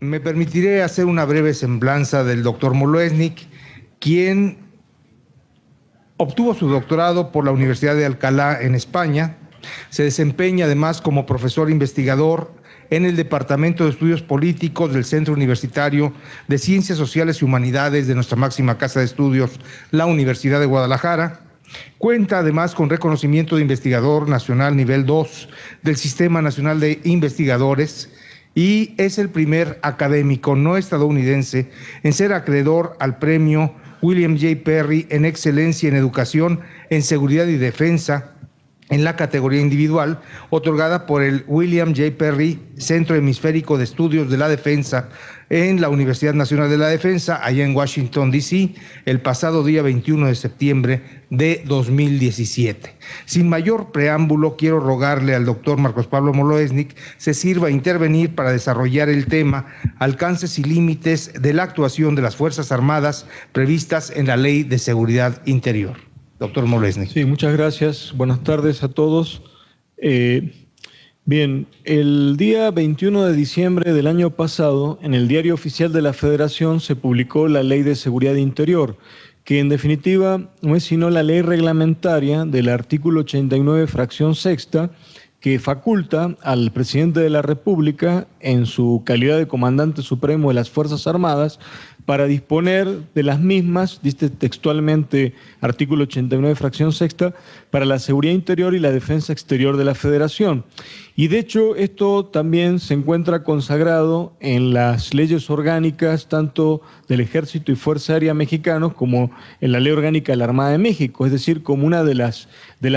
Me permitiré hacer una breve semblanza del doctor Molesnik, quien obtuvo su doctorado por la Universidad de Alcalá en España. Se desempeña además como profesor investigador en el Departamento de Estudios Políticos del Centro Universitario de Ciencias Sociales y Humanidades de nuestra máxima casa de estudios, la Universidad de Guadalajara. Cuenta además con reconocimiento de investigador nacional nivel 2 del Sistema Nacional de Investigadores y es el primer académico no estadounidense en ser acreedor al premio William J. Perry en excelencia en educación en seguridad y defensa en la categoría individual, otorgada por el William J. Perry Centro Hemisférico de Estudios de la Defensa en la Universidad Nacional de la Defensa, allá en Washington, D.C., el pasado día 21 de septiembre de 2017. Sin mayor preámbulo, quiero rogarle al doctor Marcos Pablo Molesnik se sirva a intervenir para desarrollar el tema alcances y límites de la actuación de las Fuerzas Armadas previstas en la Ley de Seguridad Interior. Doctor Molesnik. Sí, muchas gracias. Buenas tardes a todos. Bien, el día 21 de diciembre del año pasado, en el Diario Oficial de la Federación se publicó la Ley de Seguridad Interior, que en definitiva no es sino la ley reglamentaria del artículo 89, fracción sexta, que faculta al presidente de la República, en su calidad de comandante supremo de las Fuerzas Armadas, para disponer de las mismas, dice textualmente artículo 89, fracción sexta, para la seguridad interior y la defensa exterior de la Federación. Y de hecho esto también se encuentra consagrado en las leyes orgánicas tanto del Ejército y Fuerza Aérea mexicanos como en la Ley Orgánica de la Armada de México, es decir, como una de las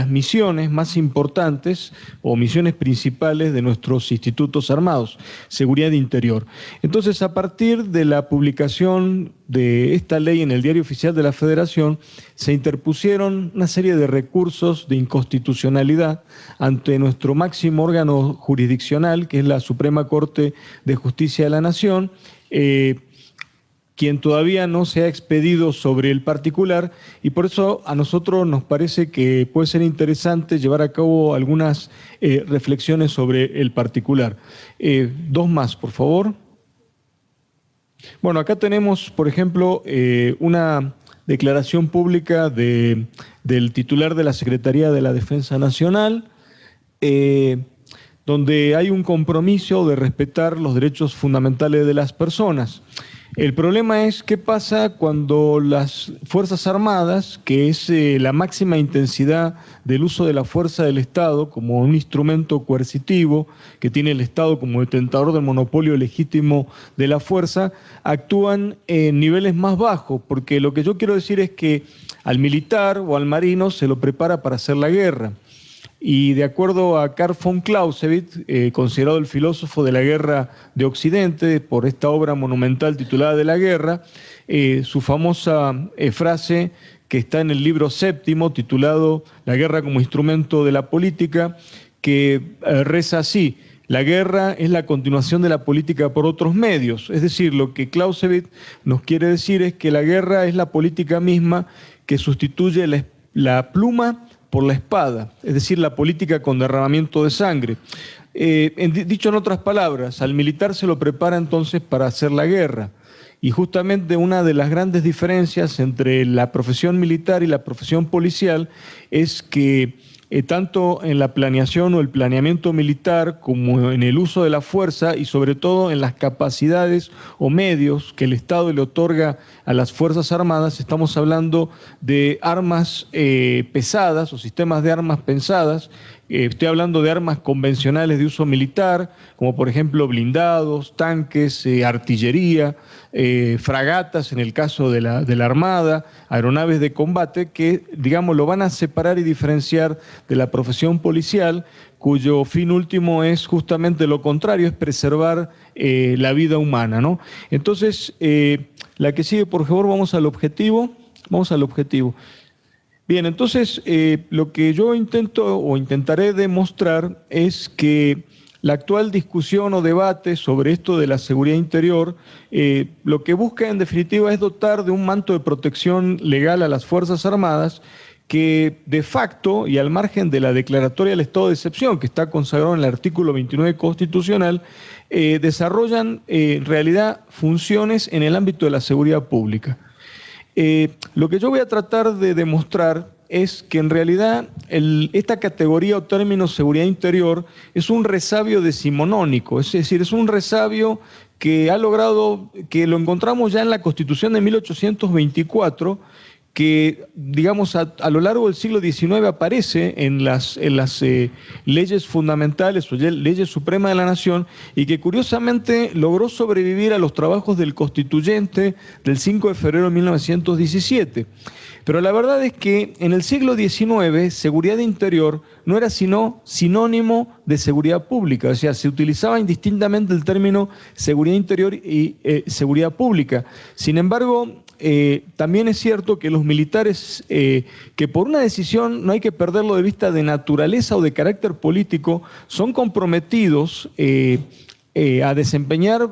misiones más importantes o misiones principales de nuestros institutos armados, seguridad interior. Entonces, a partir de la publicación de esta ley en el Diario Oficial de la Federación, se interpusieron una serie de recursos de inconstitucionalidad ante nuestro máximo órgano jurisdiccional, que es la Suprema Corte de Justicia de la Nación, quien todavía no se ha expedido sobre el particular, y por eso a nosotros nos parece que puede ser interesante llevar a cabo algunas reflexiones sobre el particular. Dos más, por favor. Bueno, acá tenemos, por ejemplo, una declaración pública del titular de la Secretaría de la Defensa Nacional, donde hay un compromiso de respetar los derechos fundamentales de las personas. El problema es qué pasa cuando las Fuerzas Armadas, que es la máxima intensidad del uso de la fuerza del Estado como un instrumento coercitivo que tiene el Estado como detentador del monopolio legítimo de la fuerza, actúan en niveles más bajos, porque lo que yo quiero decir es que al militar o al marino se lo prepara para hacer la guerra. Y de acuerdo a Karl von Clausewitz, considerado el filósofo de la guerra de Occidente, por esta obra monumental titulada De la guerra, su famosa frase que está en el libro séptimo, titulado La guerra como instrumento de la política, que reza así: la guerra es la continuación de la política por otros medios. Es decir, lo que Clausewitz nos quiere decir es que la guerra es la política misma que sustituye la pluma por la espada, es decir, la política con derramamiento de sangre. Dicho en otras palabras, al militar se lo prepara entonces para hacer la guerra. Y justamente una de las grandes diferencias entre la profesión militar y la profesión policial es que tanto en la planeación o el planeamiento militar como en el uso de la fuerza y sobre todo en las capacidades o medios que el Estado le otorga a las Fuerzas Armadas, estamos hablando de armas pesadas o sistemas de armas pensadas. Estoy hablando de armas convencionales de uso militar, como por ejemplo blindados, tanques, artillería, fragatas en el caso de la Armada, aeronaves de combate, que, digamos, lo van a separar y diferenciar de la profesión policial, cuyo fin último es justamente lo contrario, es preservar la vida humana, ¿no? Entonces, la que sigue, por favor, vamos al objetivo. Vamos al objetivo. Bien, entonces lo que yo intento o intentaré demostrar es que la actual discusión o debate sobre esto de la seguridad interior lo que busca en definitiva es dotar de un manto de protección legal a las Fuerzas Armadas que de facto y al margen de la declaratoria del estado de excepción que está consagrado en el artículo 29 constitucional, desarrollan en realidad funciones en el ámbito de la seguridad pública. Lo que yo voy a tratar de demostrar es que en realidad esta categoría o término seguridad interior es un resabio decimonónico, es decir, es un resabio que ha logrado, que lo encontramos ya en la Constitución de 1824, que, digamos, a lo largo del siglo XIX aparece en las leyes fundamentales o leyes supremas de la Nación, y que curiosamente logró sobrevivir a los trabajos del Constituyente del 5 de febrero de 1917. Pero la verdad es que en el siglo XIX, seguridad interior no era sino sinónimo de seguridad pública, o sea, se utilizaba indistintamente el término seguridad interior y seguridad pública. Sin embargo, también es cierto que los militares, que por una decisión, no hay que perderlo de vista, de naturaleza o de carácter político, son comprometidos a desempeñar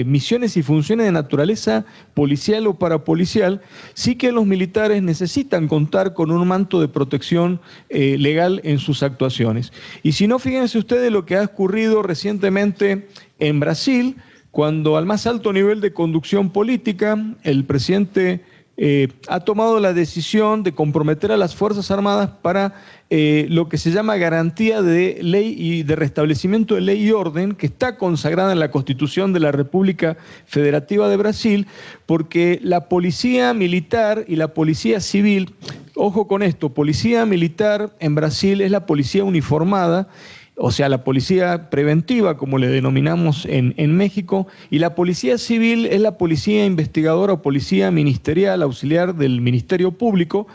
misiones y funciones de naturaleza policial o parapolicial, sí que los militares necesitan contar con un manto de protección legal en sus actuaciones. Y si no, fíjense ustedes lo que ha ocurrido recientemente en Brasil, cuando al más alto nivel de conducción política el presidente ha tomado la decisión de comprometer a las Fuerzas Armadas para lo que se llama garantía de ley y de restablecimiento de ley y orden, que está consagrada en la Constitución de la República Federativa de Brasil, porque la policía militar y la policía civil, ojo con esto, policía militar en Brasil es la policía uniformada, o sea, la policía preventiva, como le denominamos en México, y la policía civil es la policía investigadora o policía ministerial, auxiliar del Ministerio Público.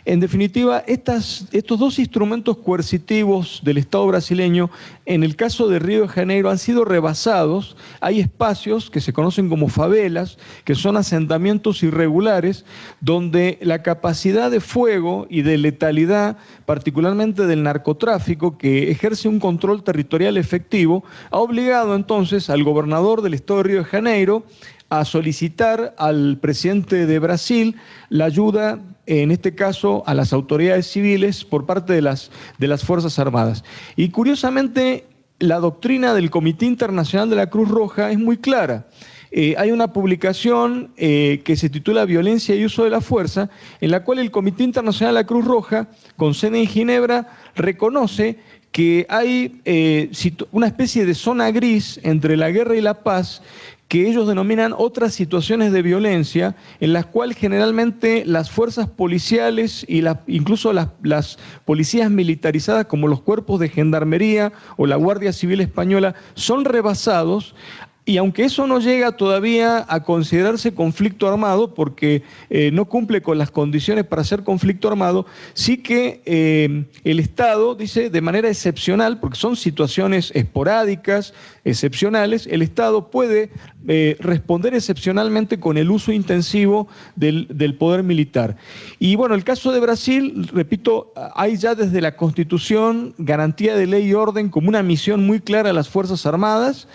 En definitiva, estos dos instrumentos coercitivos del Estado brasileño, en el caso de Río de Janeiro, han sido rebasados. Hay espacios que se conocen como favelas, que son asentamientos irregulares, donde la capacidad de fuego y de letalidad, particularmente del narcotráfico, que ejerce un control territorial efectivo, ha obligado entonces al gobernador del Estado de Río de Janeiro a solicitar al presidente de Brasil la ayuda, en este caso a las autoridades civiles, por parte de las Fuerzas Armadas. Y curiosamente, la doctrina del Comité Internacional de la Cruz Roja es muy clara. Hay una publicación que se titula Violencia y Uso de la Fuerza, en la cual el Comité Internacional de la Cruz Roja, con sede en Ginebra, reconoce que hay una especie de zona gris entre la guerra y la paz, que ellos denominan otras situaciones de violencia, en las cuales generalmente las fuerzas policiales y incluso las policías militarizadas, como los cuerpos de gendarmería o la Guardia Civil Española, son rebasados. Y aunque eso no llega todavía a considerarse conflicto armado, porque no cumple con las condiciones para ser conflicto armado, sí que el Estado dice de manera excepcional, porque son situaciones esporádicas, excepcionales, el Estado puede responder excepcionalmente con el uso intensivo del poder militar. Y bueno, el caso de Brasil, repito, hay ya desde la Constitución garantía de ley y orden como una misión muy clara a las Fuerzas Armadas.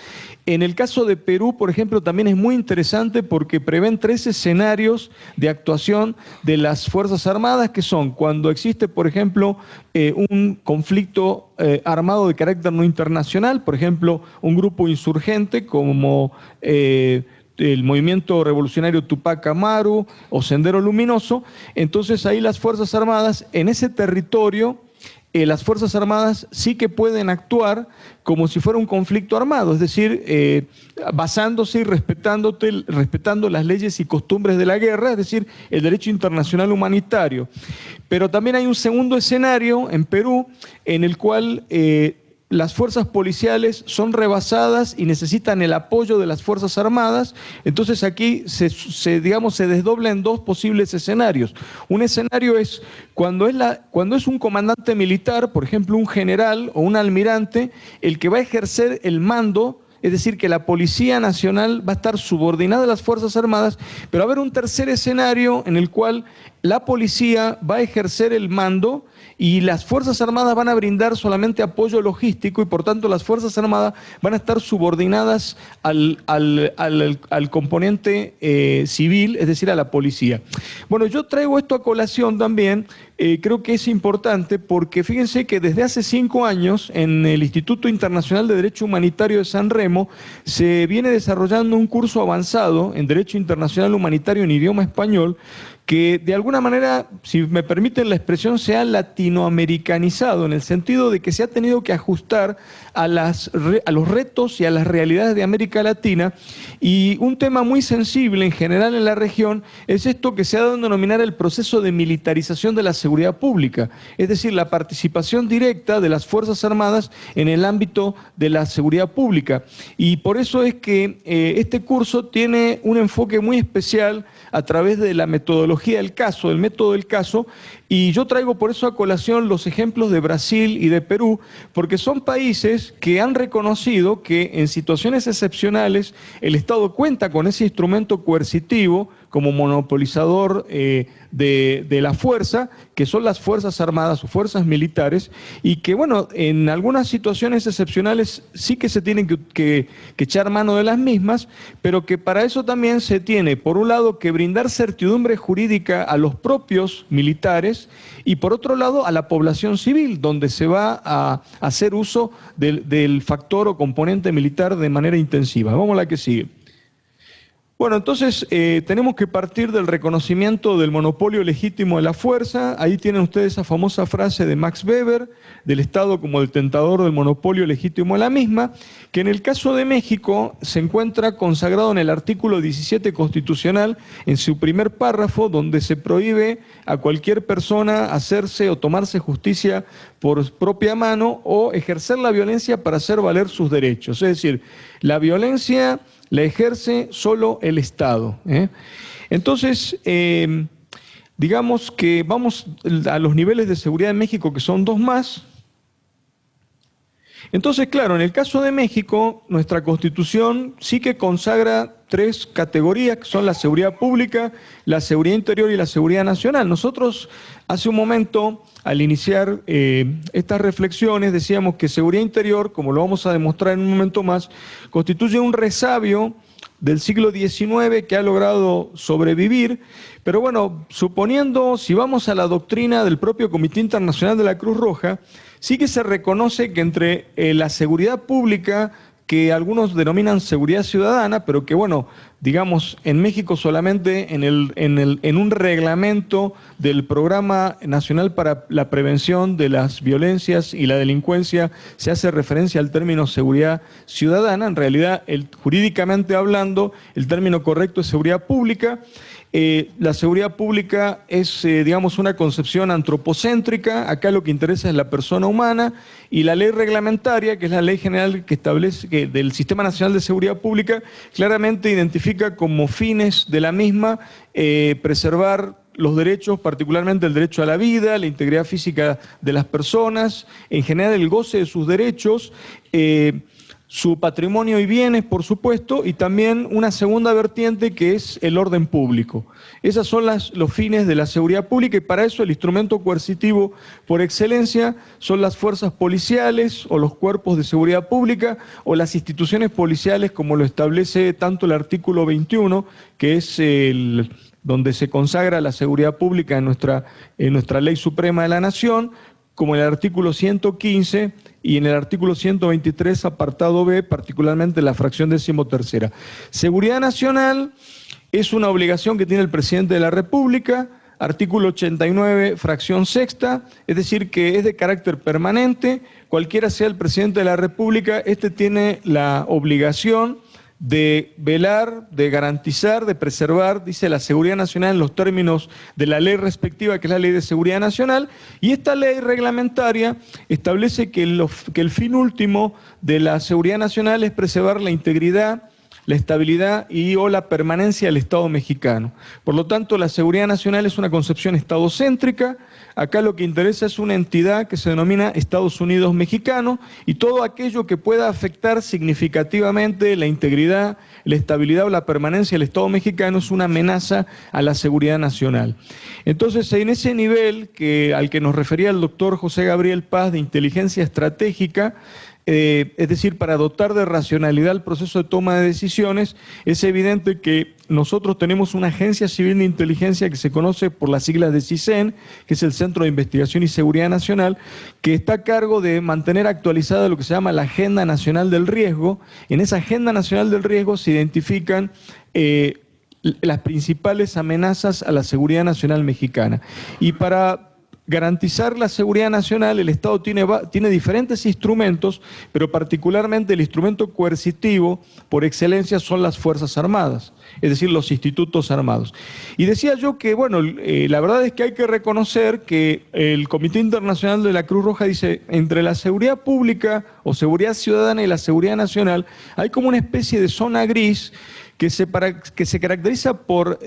En el caso de Perú, por ejemplo, también es muy interesante porque prevén 3 escenarios de actuación de las Fuerzas Armadas, que son cuando existe, por ejemplo, un conflicto armado de carácter no internacional, por ejemplo, un grupo insurgente como el movimiento revolucionario Tupac Amaru o Sendero Luminoso. Entonces ahí las Fuerzas Armadas en ese territorio, las Fuerzas Armadas sí que pueden actuar como si fuera un conflicto armado, es decir, basándose y respetando las leyes y costumbres de la guerra, es decir, el derecho internacional humanitario. Pero también hay un segundo escenario en Perú en el cual las fuerzas policiales son rebasadas y necesitan el apoyo de las Fuerzas Armadas. Entonces aquí se desdobla en 2 posibles escenarios. Un escenario es cuando es un comandante militar, por ejemplo un general o un almirante, el que va a ejercer el mando, es decir, que la Policía Nacional va a estar subordinada a las Fuerzas Armadas, pero va a haber un tercer escenario en el cual la policía va a ejercer el mando y las Fuerzas Armadas van a brindar solamente apoyo logístico y por tanto las Fuerzas Armadas van a estar subordinadas al componente civil, es decir, a la policía. Bueno, yo traigo esto a colación también, creo que es importante porque fíjense que desde hace 5 años en el Instituto Internacional de Derecho Humanitario de San Remo se viene desarrollando un curso avanzado en Derecho Internacional Humanitario en idioma español que de alguna manera, si me permiten la expresión, se ha latinoamericanizado en el sentido de que se ha tenido que ajustar a los retos y a las realidades de América Latina, y un tema muy sensible en general en la región es esto que se ha dado a denominar el proceso de militarización de la seguridad pública, es decir, la participación directa de las Fuerzas Armadas en el ámbito de la seguridad pública. Y por eso es que este curso tiene un enfoque muy especial a través de la metodología del caso, del método del caso, y yo traigo por eso a colación los ejemplos de Brasil y de Perú, porque son países que han reconocido que en situaciones excepcionales el Estado cuenta con ese instrumento coercitivo como monopolizador de la fuerza, que son las Fuerzas Armadas o fuerzas militares, y que, bueno, en algunas situaciones excepcionales sí que se tienen que echar mano de las mismas, pero que para eso también se tiene, por un lado, que brindar certidumbre jurídica a los propios militares y, por otro lado, a la población civil, donde se va a hacer uso del factor o componente militar de manera intensiva. Vamos a la que sigue. Bueno, entonces tenemos que partir del reconocimiento del monopolio legítimo de la fuerza. Ahí tienen ustedes esa famosa frase de Max Weber, del Estado como detentador del monopolio legítimo de la misma, que en el caso de México se encuentra consagrado en el artículo 17 constitucional, en su primer párrafo, donde se prohíbe a cualquier persona hacerse o tomarse justicia por propia mano o ejercer la violencia para hacer valer sus derechos. Es decir, la violencia la ejerce solo el Estado. Entonces, digamos que vamos a los niveles de seguridad en México, que son 2 más. Entonces, claro, en el caso de México, nuestra Constitución sí que consagra 3 categorías, que son la seguridad pública, la seguridad interior y la seguridad nacional. Nosotros, hace un momento, al iniciar estas reflexiones, decíamos que seguridad interior, como lo vamos a demostrar en un momento más, constituye un resabio del siglo XIX que ha logrado sobrevivir, pero bueno, suponiendo, si vamos a la doctrina del propio Comité Internacional de la Cruz Roja, sí que se reconoce que entre la seguridad pública, que algunos denominan seguridad ciudadana, pero que, bueno, digamos, en México solamente en un reglamento del Programa Nacional para la Prevención de las Violencias y la Delincuencia se hace referencia al término seguridad ciudadana. En realidad, jurídicamente hablando, el término correcto es seguridad pública. La seguridad pública es, digamos, una concepción antropocéntrica. Acá lo que interesa es la persona humana, y la ley reglamentaria, que es la ley general que establece del Sistema Nacional de Seguridad Pública, claramente identifica como fines de la misma preservar los derechos, particularmente el derecho a la vida, la integridad física de las personas, en general el goce de sus derechos, su patrimonio y bienes, por supuesto, y también una segunda vertiente que es el orden público. Esos son los fines de la seguridad pública, y para eso el instrumento coercitivo por excelencia son las fuerzas policiales o los cuerpos de seguridad pública o las instituciones policiales, como lo establece tanto el artículo 21, que es donde se consagra la seguridad pública en nuestra Ley Suprema de la Nación, como en el artículo 115 y en el artículo 123, apartado B, particularmente la fracción 13ª. Seguridad nacional es una obligación que tiene el presidente de la República, artículo 89, fracción 6ª, es decir, que es de carácter permanente. Cualquiera sea el presidente de la República, este tiene la obligación de velar, de garantizar, de preservar, dice, la seguridad nacional en los términos de la ley respectiva, que es la Ley de Seguridad Nacional, y esta ley reglamentaria establece que el fin último de la seguridad nacional es preservar la integridad, la estabilidad o la permanencia del Estado mexicano. Por lo tanto, la seguridad nacional es una concepción estadocéntrica, Acá lo que interesa es una entidad que se denomina Estados Unidos Mexicano, y todo aquello que pueda afectar significativamente la integridad, la estabilidad o la permanencia del Estado mexicano es una amenaza a la seguridad nacional. Entonces, en ese nivel al que nos refería el doctor José Gabriel Paz de inteligencia estratégica, es decir, para dotar de racionalidad el proceso de toma de decisiones, es evidente que nosotros tenemos una agencia civil de inteligencia que se conoce por las siglas de CISEN, que es el Centro de Investigación y Seguridad Nacional, que está a cargo de mantener actualizada lo que se llama la Agenda Nacional del Riesgo. En esa Agenda Nacional del Riesgo se identifican las principales amenazas a la seguridad nacional mexicana. Y para garantizar la seguridad nacional, el Estado tiene diferentes instrumentos, pero particularmente el instrumento coercitivo por excelencia son las Fuerzas Armadas, es decir, los institutos armados. Y decía yo que, bueno, la verdad es que hay que reconocer que el Comité Internacional de la Cruz Roja dice, entre la seguridad pública o seguridad ciudadana y la seguridad nacional, hay como una especie de zona gris que se caracteriza por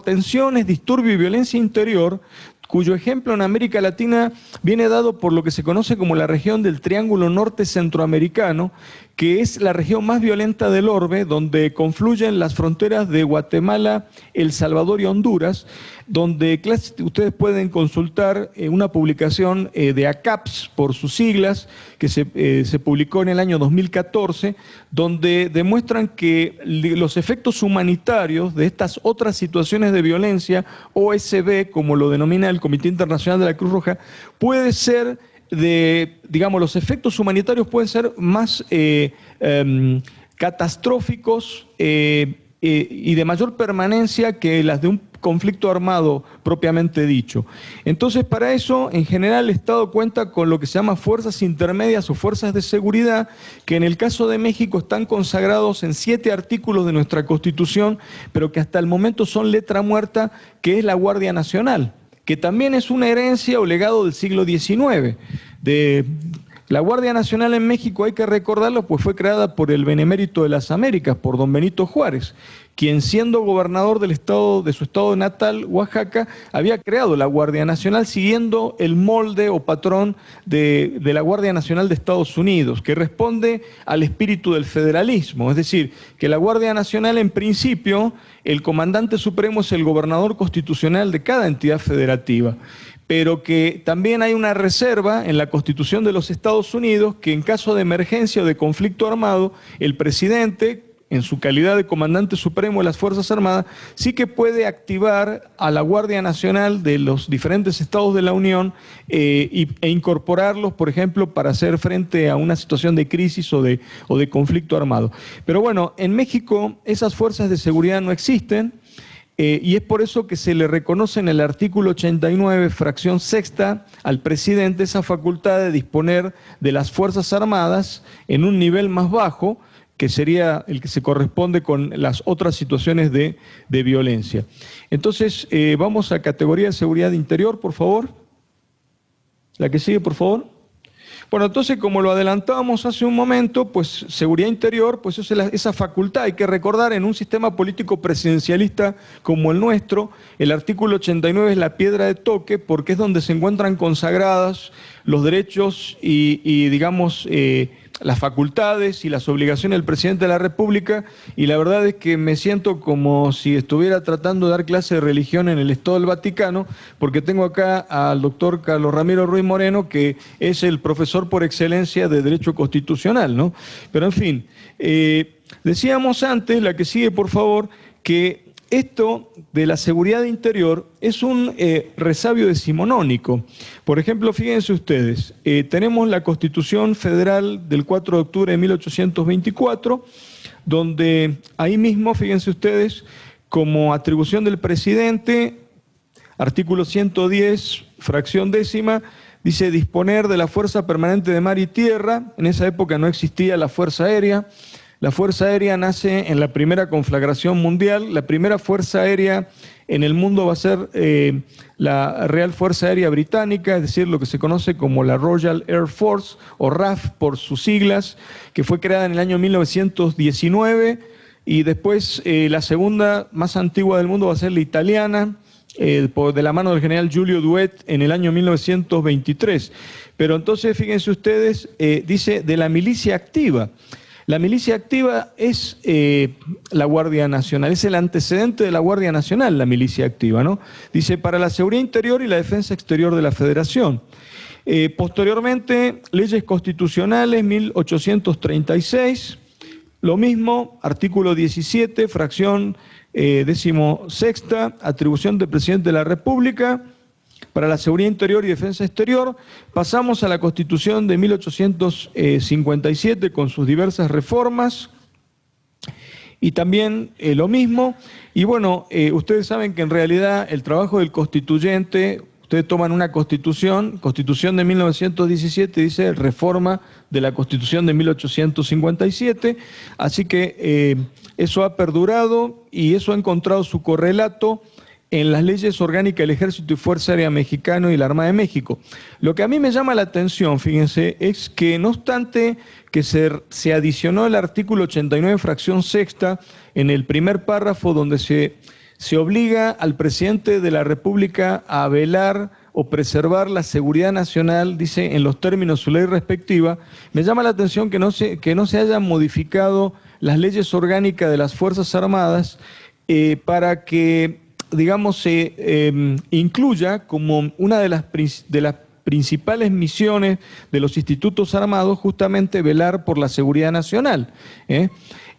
tensiones, disturbio y violencia interior, cuyo ejemplo en América Latina viene dado por lo que se conoce como la región del Triángulo Norte Centroamericano, que es la región más violenta del orbe, donde confluyen las fronteras de Guatemala, El Salvador y Honduras, donde ustedes pueden consultar una publicación de ACAPS, por sus siglas, que se publicó en el año 2014, donde demuestran que los efectos humanitarios de estas otras situaciones de violencia, OSB, como lo denomina el Comité Internacional de la Cruz Roja, puede ser los efectos humanitarios pueden ser más catastróficos y de mayor permanencia que las de un conflicto armado propiamente dicho. Entonces, para eso, en general, el Estado cuenta con lo que se llama fuerzas intermedias o fuerzas de seguridad, que en el caso de México están consagrados en 7 artículos de nuestra Constitución, pero que hasta el momento son letra muerta, que es la Guardia Nacional, que también es una herencia o legado del siglo XIX. La Guardia Nacional en México, hay que recordarlo, pues fue creada por el Benemérito de las Américas, por don Benito Juárez, quien siendo gobernador de su estado natal, Oaxaca, había creado la Guardia Nacional siguiendo el molde o patrón de la Guardia Nacional de Estados Unidos, que responde al espíritu del federalismo, es decir, que la Guardia Nacional en principio, el comandante supremo es el gobernador constitucional de cada entidad federativa, pero que también hay una reserva en la Constitución de los Estados Unidos que en caso de emergencia o de conflicto armado, el presidente, en su calidad de comandante supremo de las Fuerzas Armadas, sí que puede activar a la Guardia Nacional de los diferentes estados de la Unión e incorporarlos, por ejemplo, para hacer frente a una situación de crisis o de conflicto armado. Pero bueno, en México esas fuerzas de seguridad no existen. Y es por eso que se le reconoce en el artículo 89, fracción sexta, al presidente esa facultad de disponer de las Fuerzas Armadas en un nivel más bajo, que sería el que se corresponde con las otras situaciones de violencia. Entonces, vamos a categoría de seguridad interior, por favor. La que sigue, por favor. Bueno, entonces, como lo adelantábamos hace un momento, pues seguridad interior, pues esa facultad, hay que recordar, en un sistema político presidencialista como el nuestro, el artículo 89 es la piedra de toque, porque es donde se encuentran consagradas los derechos y digamos, las facultades y las obligaciones del presidente de la República, y la verdad es que me siento como si estuviera tratando de dar clase de religión en el Estado del Vaticano, porque tengo acá al doctor Carlos Ramiro Ruiz Moreno, que es el profesor por excelencia de Derecho Constitucional, ¿no? Pero en fin, decíamos antes, la que sigue por favor, que esto de la seguridad interior es un resabio decimonónico. Por ejemplo, fíjense ustedes, tenemos la Constitución Federal del 4 de octubre de 1824, donde ahí mismo, fíjense ustedes, como atribución del presidente, artículo 110, fracción décima, dice disponer de la Fuerza Permanente de Mar y Tierra. En esa época no existía la Fuerza Aérea. La Fuerza Aérea nace en la primera conflagración mundial. La primera Fuerza Aérea en el mundo va a ser la Real Fuerza Aérea Británica, es decir, lo que se conoce como la Royal Air Force, o RAF por sus siglas, que fue creada en el año 1919, y después la segunda más antigua del mundo va a ser la italiana, de la mano del general Julio Duet en el año 1923. Pero entonces, fíjense ustedes, dice de la milicia activa. La milicia activa es la Guardia Nacional, es el antecedente de la Guardia Nacional, la milicia activa, ¿no? Dice, para la seguridad interior y la defensa exterior de la Federación. Posteriormente, leyes constitucionales, 1836, lo mismo, artículo 17, fracción 16ª, atribución del presidente de la República, para la seguridad interior y defensa exterior. Pasamos a la Constitución de 1857 con sus diversas reformas y también lo mismo. Y bueno, ustedes saben que en realidad el trabajo del constituyente, ustedes toman una constitución de 1917, dice reforma de la Constitución de 1857, así que eso ha perdurado y eso ha encontrado su correlato en las leyes orgánicas del Ejército y Fuerza Aérea Mexicano y la Armada de México. Lo que a mí me llama la atención, fíjense, es que no obstante que se adicionó el artículo 89, fracción sexta, en el primer párrafo donde se obliga al presidente de la República a velar o preservar la seguridad nacional, dice, en los términos de su ley respectiva, me llama la atención que no se hayan modificado las leyes orgánicas de las Fuerzas Armadas para que, digamos, se incluya como una de las principales misiones de los institutos armados justamente velar por la seguridad nacional.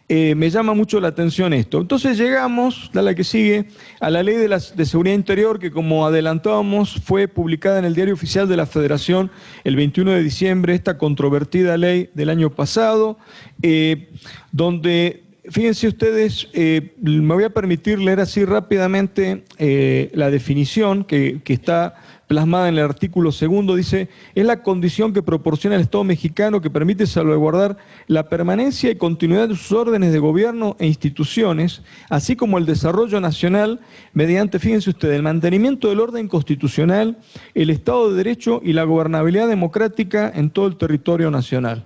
Me llama mucho la atención esto. Entonces llegamos, a la que sigue, a la Ley de Seguridad Interior, que como adelantábamos fue publicada en el Diario Oficial de la Federación el 21 de diciembre, esta controvertida ley del año pasado, donde... Fíjense ustedes, me voy a permitir leer así rápidamente la definición que está plasmada en el artículo segundo. Dice, es la condición que proporciona el Estado mexicano que permite salvaguardar la permanencia y continuidad de sus órdenes de gobierno e instituciones, así como el desarrollo nacional mediante, fíjense ustedes, el mantenimiento del orden constitucional, el Estado de Derecho y la gobernabilidad democrática en todo el territorio nacional.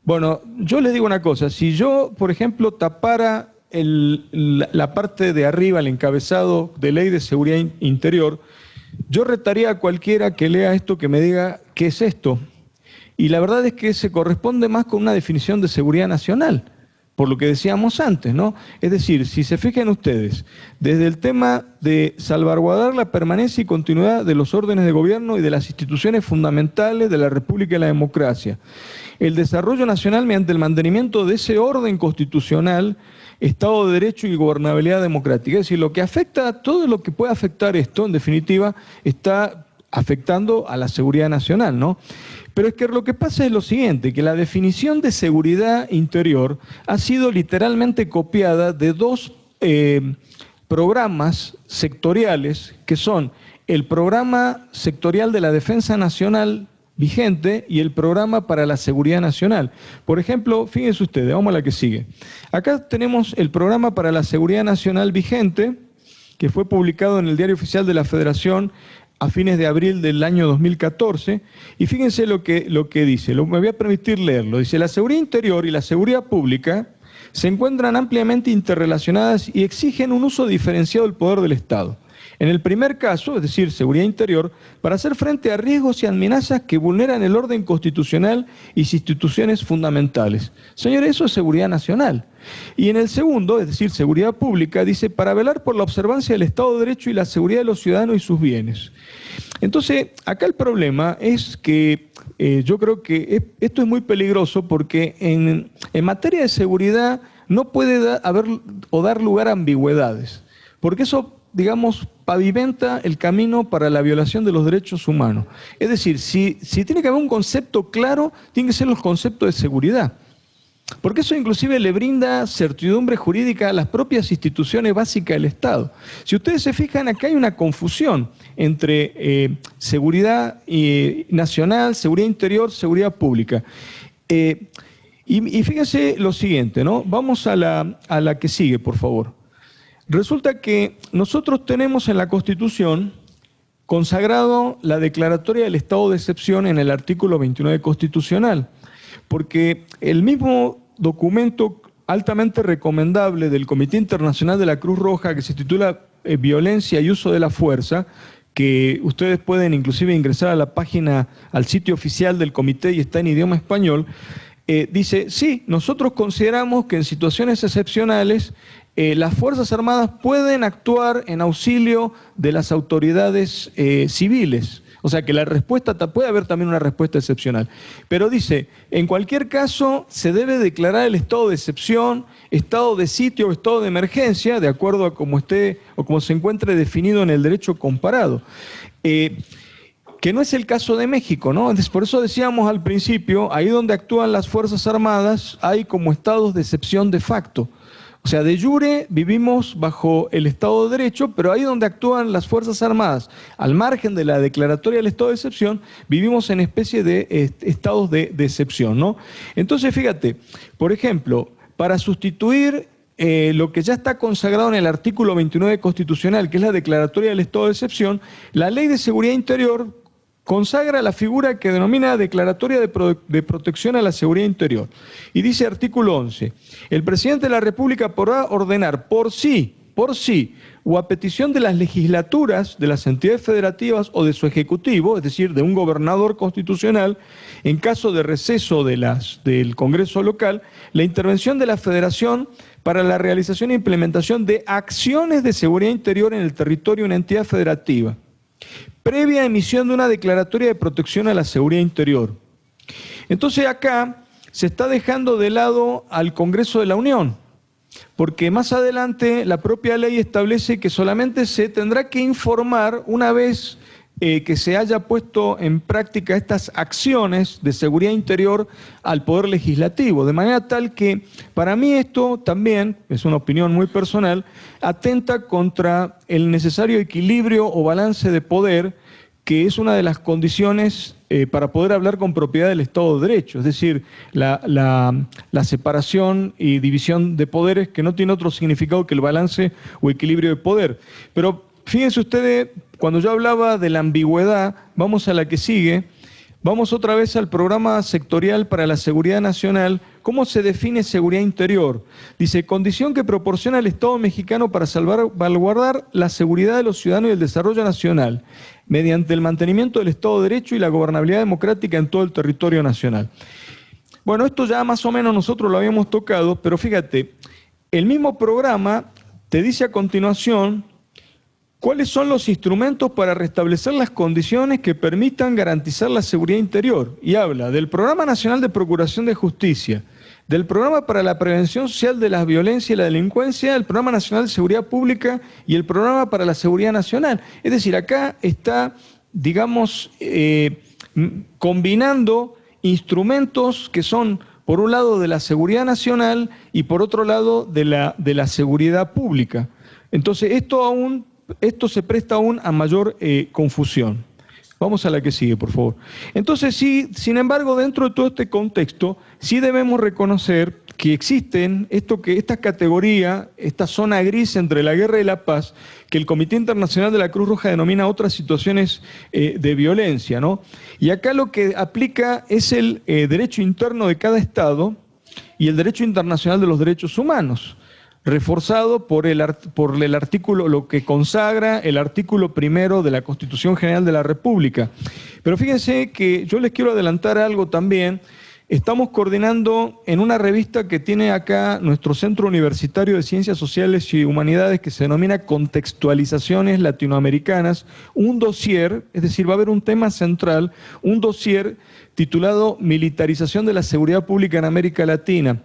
Bueno, yo les digo una cosa, si yo, por ejemplo, tapara la parte de arriba, el encabezado de Ley de Seguridad Interior, yo retaría a cualquiera que lea esto que me diga qué es esto. Y la verdad es que se corresponde más con una definición de seguridad nacional, por lo que decíamos antes, ¿no? Es decir, si se fijan ustedes, desde el tema de salvaguardar la permanencia y continuidad de los órdenes de gobierno y de las instituciones fundamentales de la República y la democracia, el desarrollo nacional mediante el mantenimiento de ese orden constitucional, Estado de Derecho y gobernabilidad democrática. Es decir, lo que afecta, todo lo que puede afectar esto, en definitiva, está afectando a la seguridad nacional, ¿no? Pero es que lo que pasa es lo siguiente, que la definición de seguridad interior ha sido literalmente copiada de dos programas sectoriales, que son el programa sectorial de la Defensa Nacional vigente y el programa para la seguridad nacional. Por ejemplo, fíjense ustedes, vamos a la que sigue. Acá tenemos el programa para la seguridad nacional vigente, que fue publicado en el Diario Oficial de la Federación a fines de abril del año 2014, y fíjense lo que dice, me voy a permitir leerlo. Dice, la seguridad interior y la seguridad pública se encuentran ampliamente interrelacionadas y exigen un uso diferenciado del poder del Estado. En el primer caso, es decir, seguridad interior, para hacer frente a riesgos y amenazas que vulneran el orden constitucional y instituciones fundamentales. Señores, eso es seguridad nacional. Y en el segundo, es decir, seguridad pública, dice, para velar por la observancia del Estado de Derecho y la seguridad de los ciudadanos y sus bienes. Entonces, acá el problema es que yo creo que esto es muy peligroso porque en materia de seguridad no puede haber o dar lugar a ambigüedades, porque eso, digamos, pavimenta el camino para la violación de los derechos humanos. Es decir, si tiene que haber un concepto claro, tiene que ser los conceptos de seguridad. Porque eso inclusive le brinda certidumbre jurídica a las propias instituciones básicas del Estado. Si ustedes se fijan, acá hay una confusión entre seguridad nacional, seguridad interior, seguridad pública. Y fíjense lo siguiente, ¿no? Vamos a la que sigue, por favor. Resulta que nosotros tenemos en la Constitución consagrado la declaratoria del estado de excepción en el artículo 29 constitucional, porque el mismo documento altamente recomendable del Comité Internacional de la Cruz Roja que se titula Violencia y Uso de la Fuerza, que ustedes pueden inclusive ingresar a la página, al sitio oficial del comité y está en idioma español. Dice, sí, nosotros consideramos que en situaciones excepcionales las Fuerzas Armadas pueden actuar en auxilio de las autoridades civiles. O sea que la respuesta, puede haber también una respuesta excepcional. Pero dice, en cualquier caso se debe declarar el estado de excepción, estado de sitio o estado de emergencia, de acuerdo a cómo esté o como se encuentre definido en el derecho comparado. Que no es el caso de México, ¿no? Entonces, por eso decíamos al principio, ahí donde actúan las Fuerzas Armadas hay como estados de excepción de facto. O sea, de jure vivimos bajo el Estado de Derecho, pero ahí donde actúan las Fuerzas Armadas, al margen de la declaratoria del estado de excepción, vivimos en especie de estados de excepción, ¿no? Entonces, fíjate, por ejemplo, para sustituir lo que ya está consagrado en el artículo 29 constitucional, que es la declaratoria del estado de excepción, la Ley de Seguridad Interior consagra la figura que denomina Declaratoria de Protección a la Seguridad Interior. Y dice artículo 11, el presidente de la República podrá ordenar por sí, o a petición de las legislaturas, de las entidades federativas o de su ejecutivo, es decir, de un gobernador constitucional, en caso de receso del Congreso local, la intervención de la Federación para la realización e implementación de acciones de seguridad interior en el territorio de una entidad federativa, previa emisión de una declaratoria de protección a la seguridad interior. Entonces acá se está dejando de lado al Congreso de la Unión, porque más adelante la propia ley establece que solamente se tendrá que informar una vez que se haya puesto en práctica estas acciones de seguridad interior al Poder Legislativo, de manera tal que para mí esto también, es una opinión muy personal, atenta contra el necesario equilibrio o balance de poder, que es una de las condiciones para poder hablar con propiedad del Estado de Derecho, es decir, la separación y división de poderes que no tiene otro significado que el balance o equilibrio de poder. Pero fíjense ustedes, cuando yo hablaba de la ambigüedad, vamos a la que sigue, vamos otra vez al programa sectorial para la seguridad nacional. ¿Cómo se define seguridad interior? Dice, condición que proporciona el Estado mexicano para salvaguardar la seguridad de los ciudadanos y el desarrollo nacional, mediante el mantenimiento del Estado de Derecho y la gobernabilidad democrática en todo el territorio nacional. Bueno, esto ya más o menos nosotros lo habíamos tocado, pero fíjate, el mismo programa te dice a continuación ¿cuáles son los instrumentos para restablecer las condiciones que permitan garantizar la seguridad interior? Y habla del Programa Nacional de Procuración de Justicia, del Programa para la Prevención Social de la Violencia y la Delincuencia, el Programa Nacional de Seguridad Pública y el Programa para la Seguridad Nacional. Es decir, acá está, digamos, combinando instrumentos que son, por un lado, de la seguridad nacional y por otro lado, de la seguridad pública. Entonces, esto se presta aún a mayor confusión. Vamos a la que sigue, por favor. Entonces, sí, sin embargo, dentro de todo este contexto, sí debemos reconocer que existen esta categoría, esta zona gris entre la guerra y la paz, que el Comité Internacional de la Cruz Roja denomina otras situaciones de violencia, ¿no? Y acá lo que aplica es el derecho interno de cada Estado y el derecho internacional de los derechos humanos, reforzado por el artículo, lo que consagra el artículo 1 de la Constitución General de la República. Pero fíjense que yo les quiero adelantar algo también. Estamos coordinando en una revista que tiene acá nuestro Centro Universitario de Ciencias Sociales y Humanidades, que se denomina Contextualizaciones Latinoamericanas, un dossier, es decir, va a haber un tema central, un dossier titulado Militarización de la Seguridad Pública en América Latina.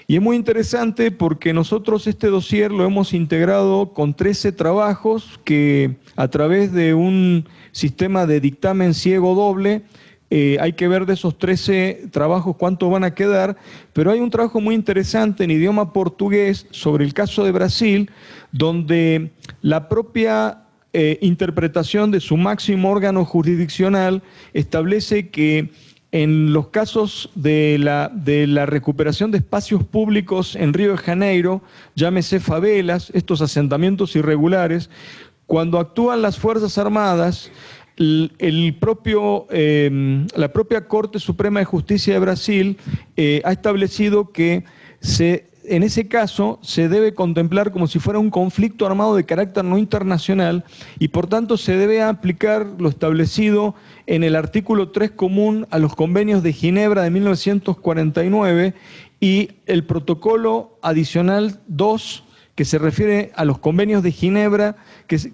Y es muy interesante porque nosotros este dossier lo hemos integrado con 13 trabajos que a través de un sistema de dictamen ciego doble, hay que ver de esos 13 trabajos cuántos van a quedar, pero hay un trabajo muy interesante en idioma portugués sobre el caso de Brasil, donde la propia interpretación de su máximo órgano jurisdiccional establece que en los casos de la recuperación de espacios públicos en Río de Janeiro, llámese favelas, estos asentamientos irregulares, cuando actúan las Fuerzas Armadas, la propia Corte Suprema de Justicia de Brasil ha establecido que se en ese caso se debe contemplar como si fuera un conflicto armado de carácter no internacional y por tanto se debe aplicar lo establecido en el artículo 3 común a los convenios de Ginebra de 1949 y el protocolo adicional 2 que se refiere a los convenios de Ginebra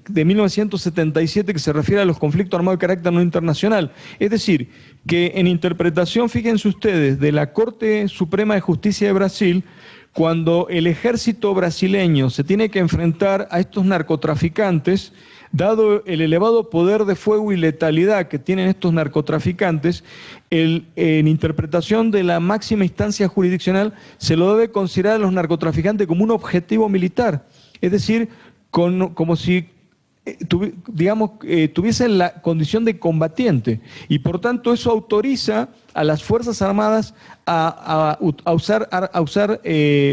de 1977, que se refiere a los conflictos armados de carácter no internacional. Es decir, que en interpretación, fíjense ustedes, de la Corte Suprema de Justicia de Brasil, cuando el ejército brasileño se tiene que enfrentar a estos narcotraficantes, dado el elevado poder de fuego y letalidad que tienen estos narcotraficantes, en interpretación de la máxima instancia jurisdiccional, se lo debe considerar a los narcotraficantes como un objetivo militar, es decir, como si tuviesen la condición de combatiente, y por tanto eso autoriza a las Fuerzas Armadas a usar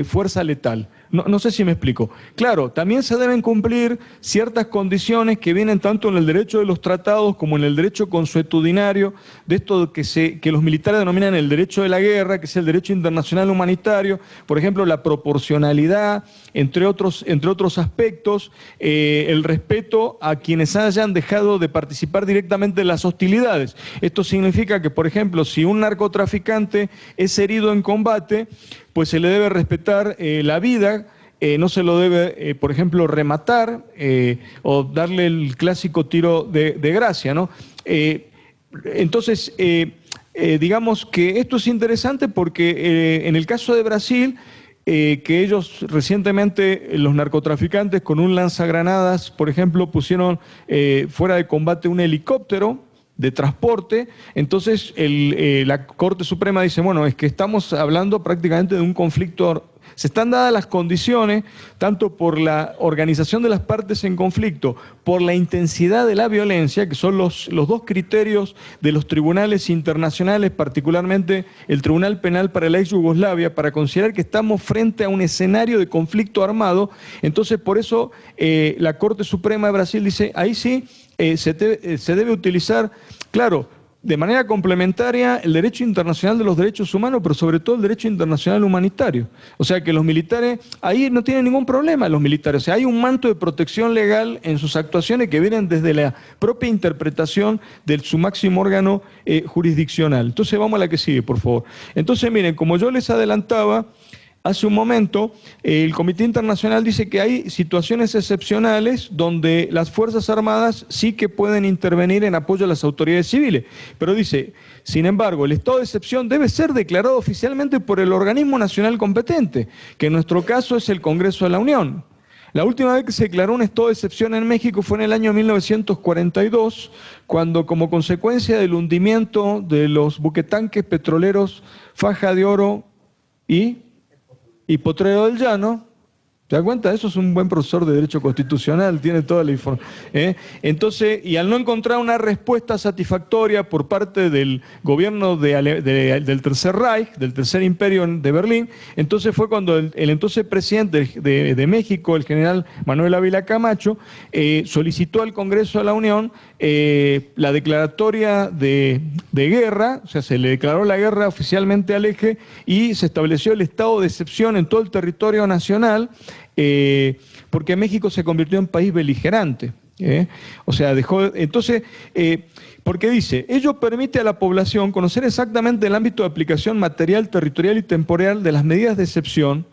fuerza letal. No sé si me explico. Claro, también se deben cumplir ciertas condiciones que vienen tanto en el derecho de los tratados como en el derecho consuetudinario, de esto que los militares denominan el derecho de la guerra, que es el derecho internacional humanitario, por ejemplo, la proporcionalidad, entre otros aspectos, el respeto a quienes hayan dejado de participar directamente en las hostilidades. Esto significa que, por ejemplo, si un narcotraficante es herido en combate, pues se le debe respetar la vida, no se lo debe, por ejemplo, rematar o darle el clásico tiro de gracia, ¿no? Entonces, digamos que esto es interesante porque en el caso de Brasil, que ellos recientemente, los narcotraficantes con un lanzagranadas, por ejemplo, pusieron fuera de combate un helicóptero de transporte, entonces la Corte Suprema dice, bueno, es que estamos hablando prácticamente de un conflicto, se están dadas las condiciones, tanto por la organización de las partes en conflicto, por la intensidad de la violencia, que son los dos criterios de los tribunales internacionales, particularmente el Tribunal Penal para la ex Yugoslavia, para considerar que estamos frente a un escenario de conflicto armado. Entonces, por eso la Corte Suprema de Brasil dice, ahí sí, se debe utilizar, claro, de manera complementaria el derecho internacional de los derechos humanos, pero sobre todo el derecho internacional humanitario. O sea que los militares, ahí no tienen ningún problema los militares. O sea, hay un manto de protección legal en sus actuaciones que vienen desde la propia interpretación de su máximo órgano jurisdiccional. Entonces vamos a la que sigue, por favor. Entonces miren, como yo les adelantaba hace un momento, el Comité Internacional dice que hay situaciones excepcionales donde las Fuerzas Armadas sí que pueden intervenir en apoyo a las autoridades civiles, pero dice, sin embargo, el estado de excepción debe ser declarado oficialmente por el organismo nacional competente, que en nuestro caso es el Congreso de la Unión. La última vez que se declaró un estado de excepción en México fue en el año 1942, cuando como consecuencia del hundimiento de los buquetanques petroleros Faja de Oro y Potrero del Llano, ¿te das cuenta? Eso es un buen profesor de Derecho Constitucional, tiene toda la información. Entonces, y al no encontrar una respuesta satisfactoria por parte del gobierno del Tercer Reich, del Tercer Imperio de Berlín, entonces fue cuando el entonces presidente de México, el general Manuel Ávila Camacho, solicitó al Congreso de la Unión la declaratoria de guerra, o sea, se le declaró la guerra oficialmente al eje y se estableció el estado de excepción en todo el territorio nacional, porque México se convirtió en país beligerante. O sea, entonces, porque dice, ello permite a la población conocer exactamente el ámbito de aplicación material, territorial y temporal de las medidas de excepción,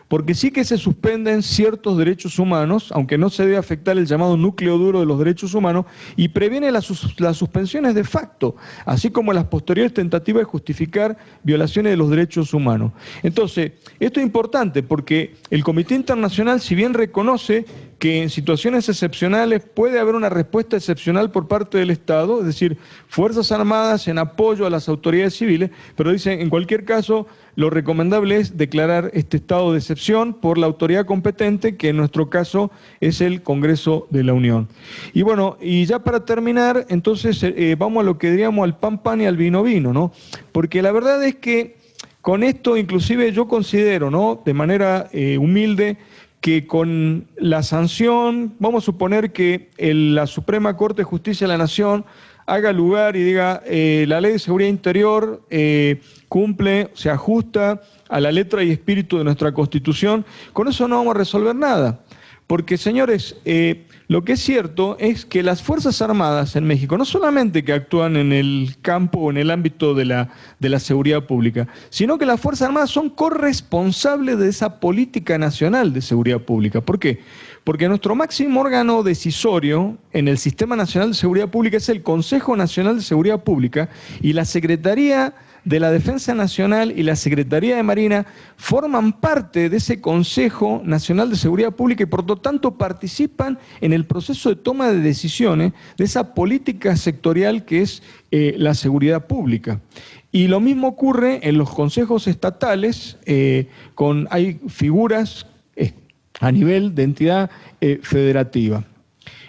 porque sí que se suspenden ciertos derechos humanos, aunque no se debe afectar el llamado núcleo duro de los derechos humanos, y previene las suspensiones de facto, así como las posteriores tentativas de justificar violaciones de los derechos humanos. Entonces, esto es importante porque el Comité Internacional, si bien reconoce que en situaciones excepcionales puede haber una respuesta excepcional por parte del Estado, es decir, Fuerzas Armadas en apoyo a las autoridades civiles, pero dicen, en cualquier caso, lo recomendable es declarar este estado de excepción por la autoridad competente, que en nuestro caso es el Congreso de la Unión. Y bueno, y ya para terminar, entonces vamos a lo que diríamos al pan pan y al vino vino, ¿no? Porque la verdad es que con esto inclusive yo considero, ¿no?, de manera humilde, que con la sanción, vamos a suponer que la Suprema Corte de Justicia de la Nación haga lugar y diga, la Ley de Seguridad Interior cumple, se ajusta a la letra y espíritu de nuestra Constitución, con eso no vamos a resolver nada. Porque, señores, lo que es cierto es que las Fuerzas Armadas en México, no solamente que actúan en el campo o en el ámbito de la seguridad pública, sino que las Fuerzas Armadas son corresponsables de esa política nacional de seguridad pública. ¿Por qué? Porque nuestro máximo órgano decisorio en el Sistema Nacional de Seguridad Pública es el Consejo Nacional de Seguridad Pública, y la Secretaría de la Defensa Nacional y la Secretaría de Marina forman parte de ese Consejo Nacional de Seguridad Pública y por lo tanto participan en el proceso de toma de decisiones de esa política sectorial que es la seguridad pública. Y lo mismo ocurre en los consejos estatales, hay figuras a nivel de entidad federativa.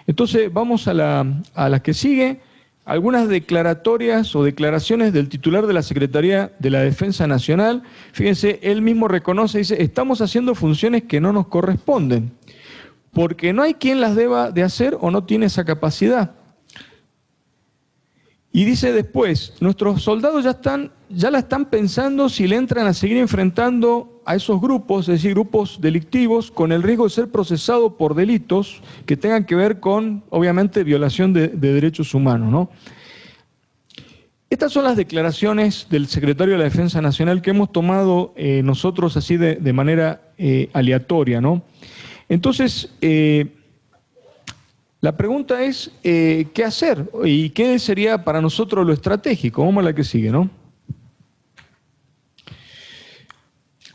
Entonces vamos a la que sigue. Algunas declaratorias o declaraciones del titular de la Secretaría de la Defensa Nacional. Fíjense, él mismo reconoce, dice, estamos haciendo funciones que no nos corresponden, porque no hay quien las deba de hacer o no tiene esa capacidad. Y dice después, nuestros soldados ya la están pensando si le entran a seguir enfrentando a esos grupos, es decir, grupos delictivos, con el riesgo de ser procesados por delitos que tengan que ver con, obviamente, violación de derechos humanos, ¿no? Estas son las declaraciones del secretario de la Defensa Nacional que hemos tomado nosotros así de manera aleatoria, ¿no? Entonces, la pregunta es, ¿qué hacer? ¿Y qué sería para nosotros lo estratégico? Vamos a la que sigue, ¿no?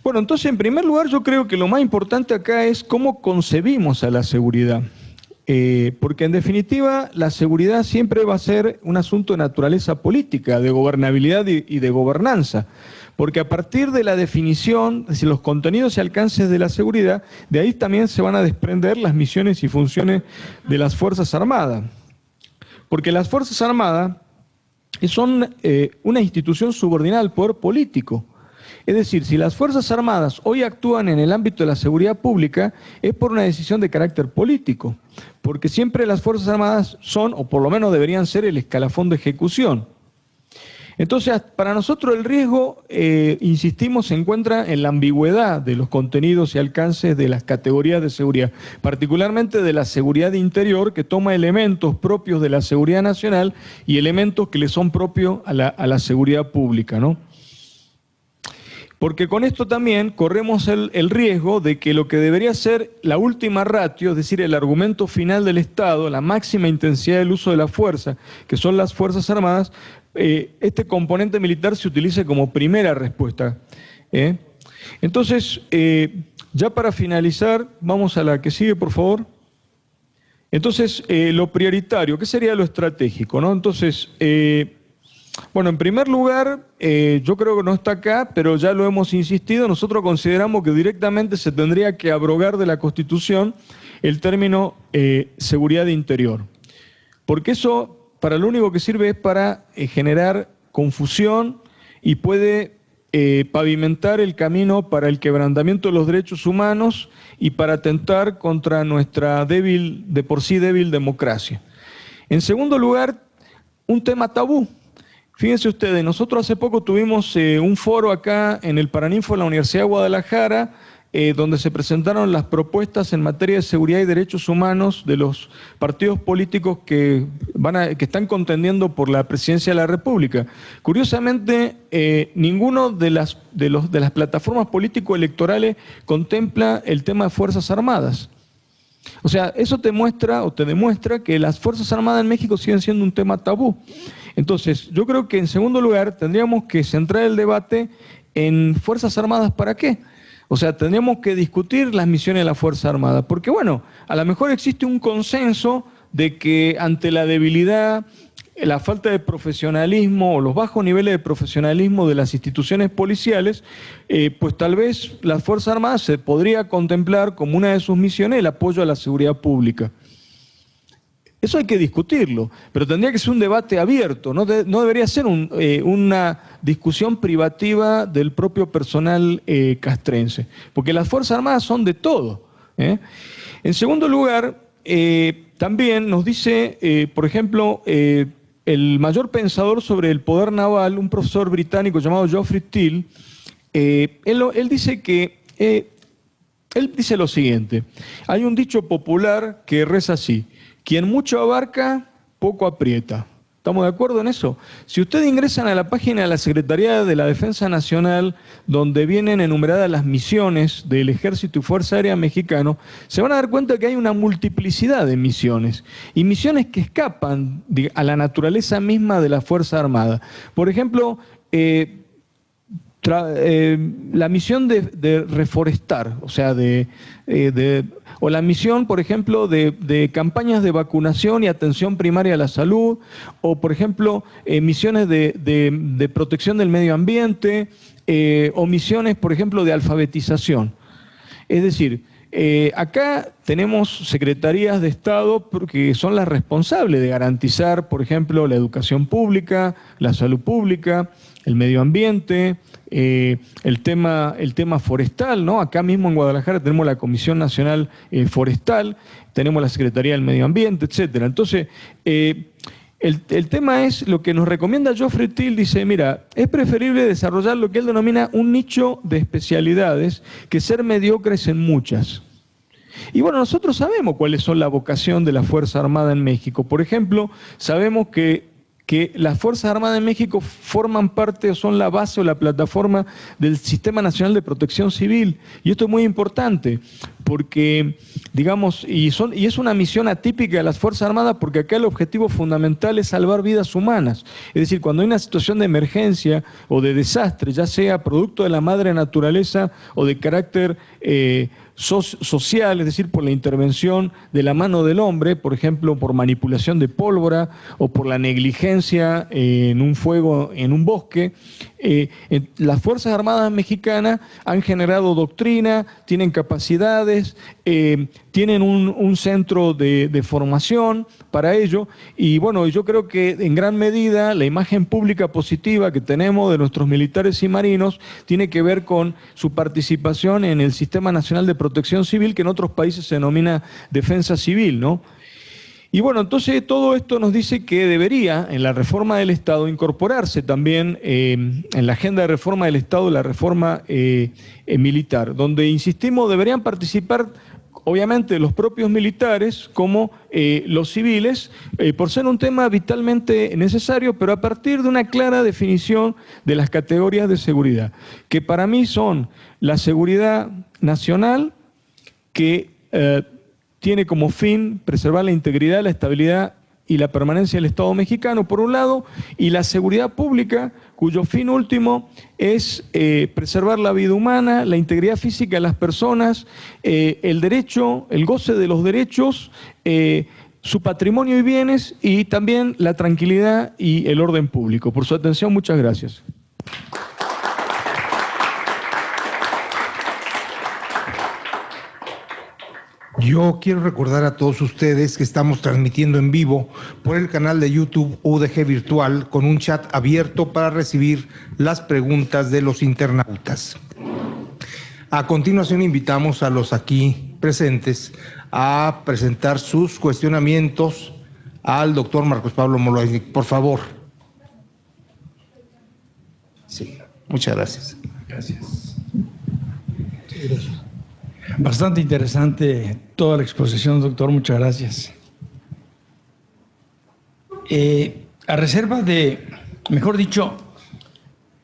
Bueno, entonces, en primer lugar, yo creo que lo más importante acá es cómo concebimos a la seguridad. Porque, en definitiva, la seguridad siempre va a ser un asunto de naturaleza política, de gobernabilidad y de gobernanza. Porque a partir de la definición, es decir, los contenidos y alcances de la seguridad, de ahí también se van a desprender las misiones y funciones de las Fuerzas Armadas. Porque las Fuerzas Armadas son una institución subordinada al poder político. Es decir, si las Fuerzas Armadas hoy actúan en el ámbito de la seguridad pública, es por una decisión de carácter político, porque siempre las Fuerzas Armadas son, o por lo menos deberían ser, el escalafón de ejecución. Entonces, para nosotros el riesgo, insistimos, se encuentra en la ambigüedad de los contenidos y alcances de las categorías de seguridad, particularmente de la seguridad interior, que toma elementos propios de la seguridad nacional y elementos que le son propios a la seguridad pública, ¿no? Porque con esto también corremos el riesgo de que lo que debería ser la última ratio, es decir, el argumento final del Estado, la máxima intensidad del uso de la fuerza, que son las Fuerzas Armadas, este componente militar se utilice como primera respuesta. Entonces, ya para finalizar, vamos a la que sigue, por favor. Entonces, lo prioritario, ¿qué sería lo estratégico, ¿no? Entonces, bueno, en primer lugar, yo creo que no está acá, pero ya lo hemos insistido, nosotros consideramos que directamente se tendría que abrogar de la Constitución el término seguridad interior. Porque eso, para lo único que sirve es para generar confusión y puede pavimentar el camino para el quebrantamiento de los derechos humanos y para atentar contra nuestra de por sí débil democracia. En segundo lugar, un tema tabú. Fíjense ustedes, nosotros hace poco tuvimos un foro acá en el Paraninfo de la Universidad de Guadalajara, donde se presentaron las propuestas en materia de seguridad y derechos humanos de los partidos políticos que están contendiendo por la presidencia de la República. Curiosamente, ninguno de las plataformas político-electorales contempla el tema de Fuerzas Armadas. O sea, eso te demuestra que las Fuerzas Armadas en México siguen siendo un tema tabú. Entonces, yo creo que en segundo lugar tendríamos que centrar el debate en Fuerzas Armadas, ¿para qué? O sea, tendríamos que discutir las misiones de la Fuerza Armada, porque bueno, a lo mejor existe un consenso de que ante la debilidad, la falta de profesionalismo o los bajos niveles de profesionalismo de las instituciones policiales, pues tal vez la Fuerza Armada se podría contemplar como una de sus misiones el apoyo a la seguridad pública. Eso hay que discutirlo, pero tendría que ser un debate abierto, no debería ser una discusión privativa del propio personal castrense, porque las Fuerzas Armadas son de todo. En segundo lugar, también nos dice, por ejemplo, el mayor pensador sobre el poder naval, un profesor británico llamado Geoffrey Teal, él dice que, él dice lo siguiente: hay un dicho popular que reza así: quien mucho abarca, poco aprieta. ¿Estamos de acuerdo en eso? Si ustedes ingresan a la página de la Secretaría de la Defensa Nacional, donde vienen enumeradas las misiones del Ejército y Fuerza Aérea Mexicano, se van a dar cuenta que hay una multiplicidad de misiones, y misiones que escapan a la naturaleza misma de la Fuerza Armada. Por ejemplo, la misión de reforestar, o sea, o la misión, por ejemplo, de campañas de vacunación y atención primaria a la salud, o, por ejemplo, misiones de protección del medio ambiente, o misiones, por ejemplo, de alfabetización. Es decir, acá tenemos secretarías de Estado que son las responsables de garantizar, por ejemplo, la educación pública, la salud pública, el medio ambiente, el tema forestal, ¿no? Acá mismo en Guadalajara tenemos la Comisión Nacional Forestal, tenemos la Secretaría del Medio Ambiente, etcétera. Entonces, el tema es lo que nos recomienda Geoffrey Till. Dice: mira, es preferible desarrollar lo que él denomina un nicho de especialidades que ser mediocres en muchas. Y bueno, nosotros sabemos cuáles son la vocación de la Fuerza Armada en México. Por ejemplo, sabemos que las Fuerzas Armadas de México forman parte o son la base o la plataforma del Sistema Nacional de Protección Civil. Y esto es muy importante porque, digamos, y es una misión atípica de las Fuerzas Armadas, porque acá el objetivo fundamental es salvar vidas humanas. Es decir, cuando hay una situación de emergencia o de desastre, ya sea producto de la madre naturaleza o de carácter social, es decir, por la intervención de la mano del hombre, por ejemplo, por manipulación de pólvora o por la negligencia en un fuego en un bosque, las Fuerzas Armadas mexicanas han generado doctrina, tienen capacidades, tienen un centro de formación para ello, y bueno, yo creo que en gran medida la imagen pública positiva que tenemos de nuestros militares y marinos tiene que ver con su participación en el Sistema Nacional de Protección Civil, que en otros países se denomina Defensa Civil, ¿no? Y bueno, entonces todo esto nos dice que debería, en la reforma del Estado, incorporarse también en la agenda de reforma del Estado la reforma militar, donde, insistimos, deberían participar obviamente los propios militares como los civiles, por ser un tema vitalmente necesario, pero a partir de una clara definición de las categorías de seguridad, que para mí son la seguridad nacional, que tiene como fin preservar la integridad, la estabilidad y la permanencia del Estado mexicano, por un lado, y la seguridad pública, cuyo fin último es preservar la vida humana, la integridad física de las personas, el derecho, el goce de los derechos, su patrimonio y bienes, y también la tranquilidad y el orden público. Por su atención, muchas gracias. Yo quiero recordar a todos ustedes que estamos transmitiendo en vivo por el canal de YouTube UDG Virtual, con un chat abierto para recibir las preguntas de los internautas. A continuación, invitamos a los aquí presentes a presentar sus cuestionamientos al doctor Marcos Pablo Moloesnik. Por favor. Sí, muchas gracias. Gracias. Sí, gracias. Bastante interesante toda la exposición, doctor. Muchas gracias. A reserva de, mejor dicho,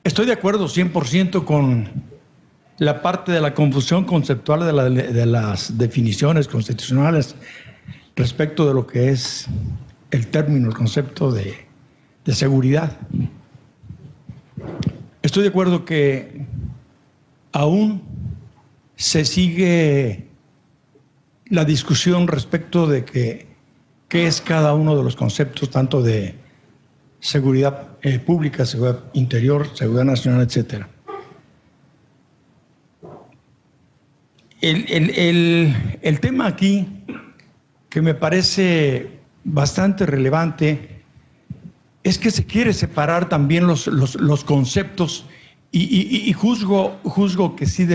estoy de acuerdo 100% con la parte de la confusión conceptual de las definiciones constitucionales respecto de lo que es el término, el concepto de seguridad. Estoy de acuerdo que aún se sigue la discusión respecto de qué es cada uno de los conceptos, tanto de seguridad pública, seguridad interior, seguridad nacional, etc. El tema aquí que me parece bastante relevante es que se quiere separar también los conceptos. Y juzgo que sí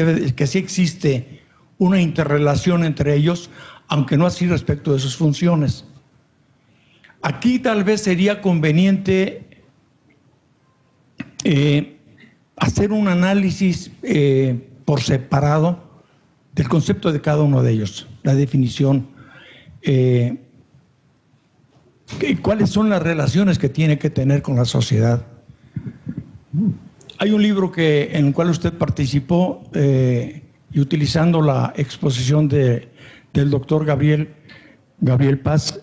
existe una interrelación entre ellos, aunque no así respecto de sus funciones. Aquí tal vez sería conveniente hacer un análisis por separado del concepto de cada uno de ellos, la definición, cuáles son las relaciones que tiene que tener con la sociedad. Hay un libro en el cual usted participó y utilizando la exposición del doctor Gabriel Paz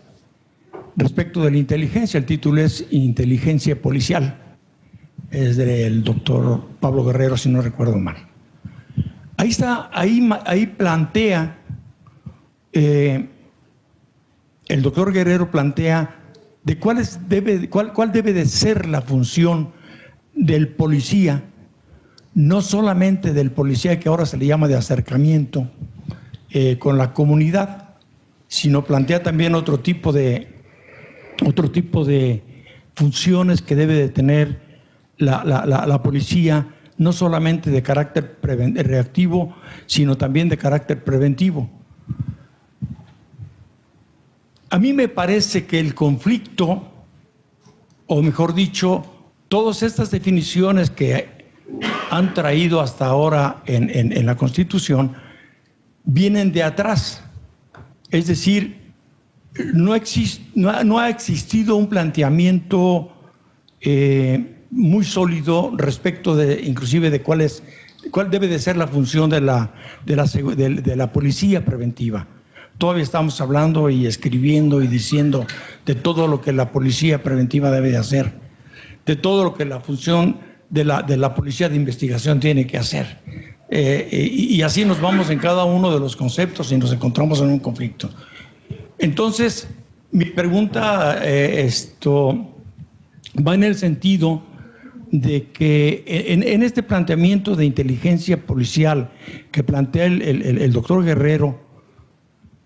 respecto de la inteligencia. El título es Inteligencia Policial. Es del doctor Pablo Guerrero, si no recuerdo mal. Ahí plantea, el doctor Guerrero plantea de cuál debe de ser la función del policía, no solamente del policía que ahora se le llama de acercamiento con la comunidad, sino plantea también otro tipo de funciones que debe de tener la policía, no solamente de carácter reactivo, sino también de carácter preventivo. A mí me parece que el conflicto, o mejor dicho, todas estas definiciones que han traído hasta ahora en la Constitución vienen de atrás. Es decir, no ha existido un planteamiento muy sólido respecto inclusive de cuál debe de ser la función de la policía preventiva. Todavía estamos hablando y escribiendo y diciendo de todo lo que la policía preventiva debe de hacer, de todo lo que la función de la policía de investigación tiene que hacer. Y así nos vamos en cada uno de los conceptos y nos encontramos en un conflicto. Entonces, mi pregunta va en el sentido de que en este planteamiento de inteligencia policial que plantea el doctor Guerrero,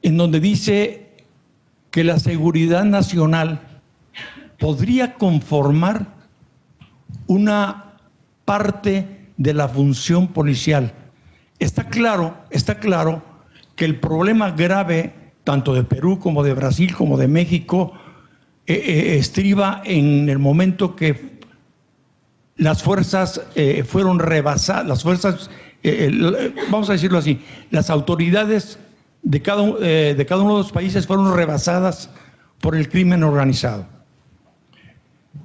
en donde dice que la seguridad nacional podría conformar una parte de la función policial. Está claro que el problema grave tanto de Perú como de Brasil como de México estriba en el momento que las fuerzas fueron rebasadas, vamos a decirlo así, las autoridades de cada uno de los países fueron rebasadas por el crimen organizado.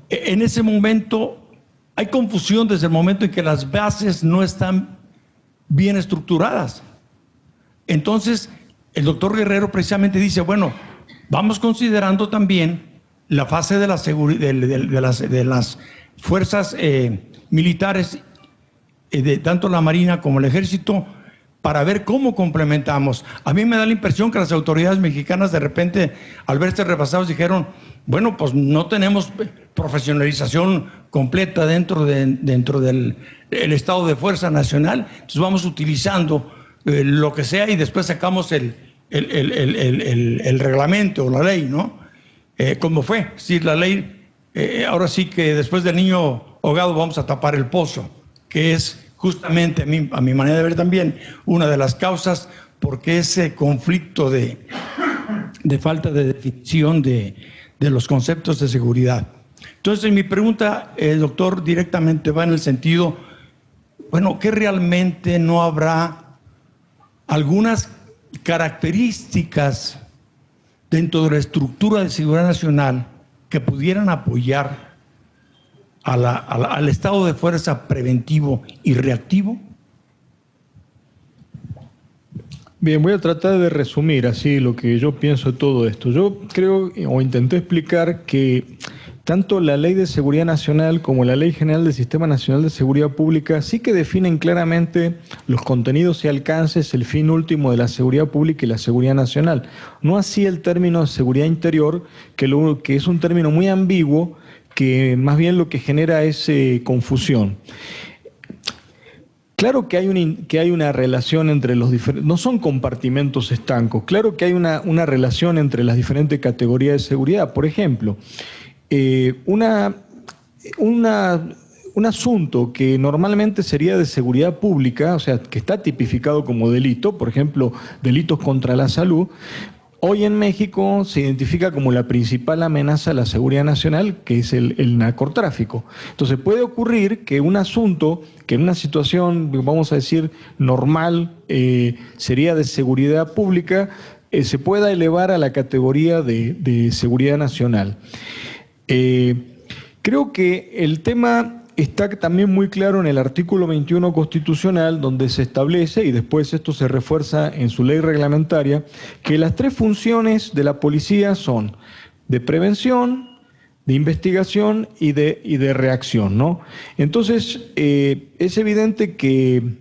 En ese momento hay confusión desde el momento en que las bases no están bien estructuradas. Entonces, el doctor Guerrero precisamente dice, bueno, vamos considerando también la fase de las fuerzas militares, tanto la Marina como el Ejército, para ver cómo complementamos. A mí me da la impresión que las autoridades mexicanas de repente, al verse rebasados, dijeron, bueno, pues no tenemos profesionalización completa dentro del estado de fuerza nacional, entonces vamos utilizando lo que sea y después sacamos el reglamento o la ley, ¿no? Como fue, es decir, la ley, ahora sí que después del niño ahogado vamos a tapar el pozo, que es justamente a mi manera de ver también una de las causas porque ese conflicto de falta de definición de los conceptos de seguridad. Entonces mi pregunta, doctor, directamente va en el sentido, bueno, que realmente no habrá algunas características dentro de la estructura de seguridad nacional que pudieran apoyar al estado de fuerza preventivo y reactivo. Bien, voy a tratar de resumir así lo que yo pienso de todo esto. Yo creo, o intenté explicar, que tanto la Ley de Seguridad Nacional como la Ley General del Sistema Nacional de Seguridad Pública sí que definen claramente los contenidos y alcances, el fin último de la seguridad pública y la seguridad nacional. No así el término de seguridad interior, que es un término muy ambiguo, que más bien lo que genera es confusión. Claro que hay una relación entre los diferentes, no son compartimentos estancos, claro que hay una relación entre las diferentes categorías de seguridad. Por ejemplo, un asunto que normalmente sería de seguridad pública, o sea, que está tipificado como delito, por ejemplo, delitos contra la salud, hoy en México se identifica como la principal amenaza a la seguridad nacional, que es el narcotráfico. Entonces puede ocurrir que un asunto, que en una situación, vamos a decir, normal, sería de seguridad pública, se pueda elevar a la categoría de seguridad nacional. Creo que el tema está también muy claro en el artículo 21 constitucional, donde se establece, y después esto se refuerza en su ley reglamentaria, que las 3 funciones de la policía son de prevención, de investigación y de reacción, ¿no? Entonces, es evidente que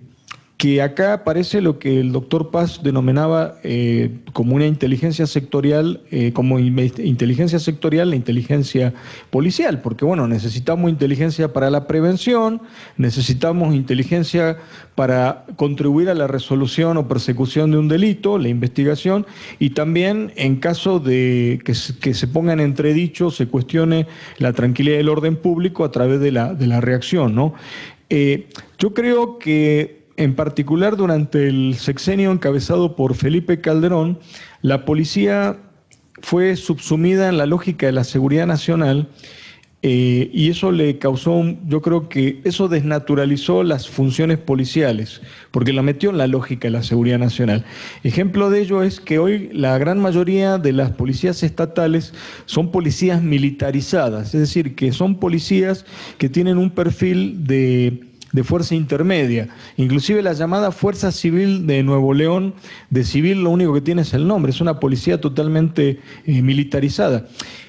acá aparece lo que el doctor Paz denominaba como una inteligencia sectorial, la inteligencia policial, porque bueno, necesitamos inteligencia para la prevención, necesitamos inteligencia para contribuir a la resolución o persecución de un delito, la investigación, y también en caso de que se ponga en entredicho, se cuestione la tranquilidad del orden público a través de la reacción, ¿no? Yo creo que en particular durante el sexenio encabezado por Felipe Calderón, la policía fue subsumida en la lógica de la seguridad nacional y eso le causó, yo creo que eso desnaturalizó las funciones policiales, porque la metió en la lógica de la seguridad nacional. Ejemplo de ello es que hoy la gran mayoría de las policías estatales son policías militarizadas, es decir, que son policías que tienen un perfil de fuerza intermedia. Inclusive la llamada Fuerza Civil de Nuevo León, de civil lo único que tiene es el nombre, es una policía totalmente militarizada.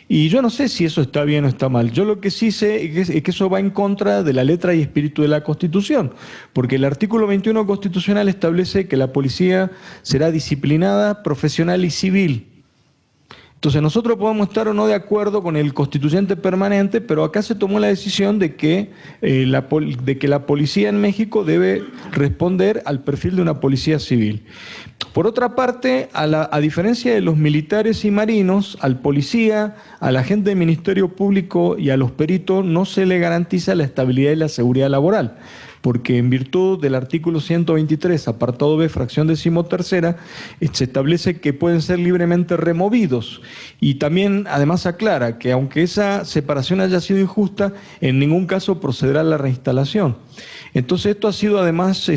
Y yo no sé si eso está bien o está mal. Yo lo que sí sé es que eso va en contra de la letra y espíritu de la Constitución, porque el artículo 21 constitucional establece que la policía será disciplinada, profesional y civil. Entonces nosotros podemos estar o no de acuerdo con el constituyente permanente, pero acá se tomó la decisión de que la policía en México debe responder al perfil de una policía civil. Por otra parte, a diferencia de los militares y marinos, al policía, al agente del Ministerio Público y a los peritos no se le garantiza la estabilidad y la seguridad laboral, porque en virtud del artículo 123, apartado B, fracción 13ª, se establece que pueden ser libremente removidos. Y también, además, aclara que aunque esa separación haya sido injusta, en ningún caso procederá a la reinstalación. Entonces, esto ha sido además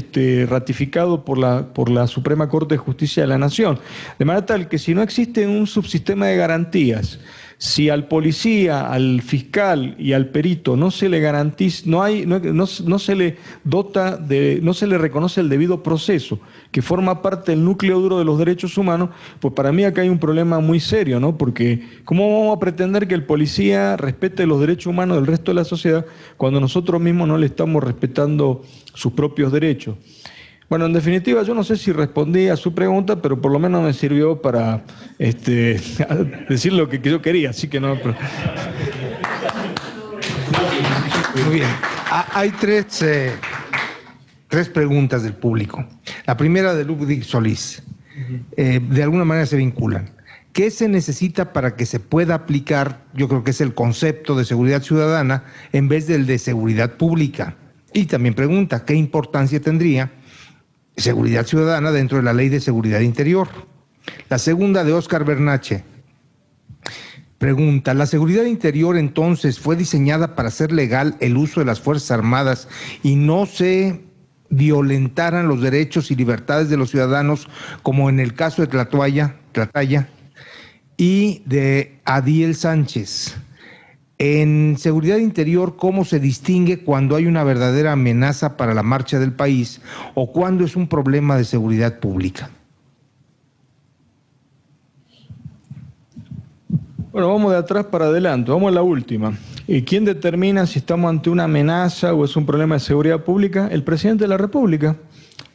ratificado por la Suprema Corte de Justicia de la Nación, de manera tal que si no existe un subsistema de garantías, si al policía, al fiscal y al perito no se le garantiza, no se le dota no se le reconoce el debido proceso, que forma parte del núcleo duro de los derechos humanos, pues para mí acá hay un problema muy serio, ¿no? Porque ¿cómo vamos a pretender que el policía respete los derechos humanos del resto de la sociedad cuando nosotros mismos no le estamos respetando sus propios derechos? Bueno, en definitiva, yo no sé si respondí a su pregunta, pero por lo menos me sirvió para decir lo que yo quería, así que no... Muy bien. Hay tres preguntas del público. La primera de Ludwig Solís. De alguna manera se vinculan. ¿Qué se necesita para que se pueda aplicar, yo creo que es el concepto de seguridad ciudadana, en vez del de seguridad pública? Y también pregunta, ¿qué importancia tendría seguridad ciudadana dentro de la Ley de Seguridad Interior? La segunda de Óscar Bernache. Pregunta, ¿la seguridad interior entonces fue diseñada para hacer legal el uso de las Fuerzas Armadas y no se violentaran los derechos y libertades de los ciudadanos, como en el caso de Tlataya? Y de Adiel Sánchez. En seguridad interior, ¿cómo se distingue cuando hay una verdadera amenaza para la marcha del país o cuando es un problema de seguridad pública? Bueno, vamos de atrás para adelante, vamos a la última. ¿Quién determina si estamos ante una amenaza o es un problema de seguridad pública? El presidente de la República.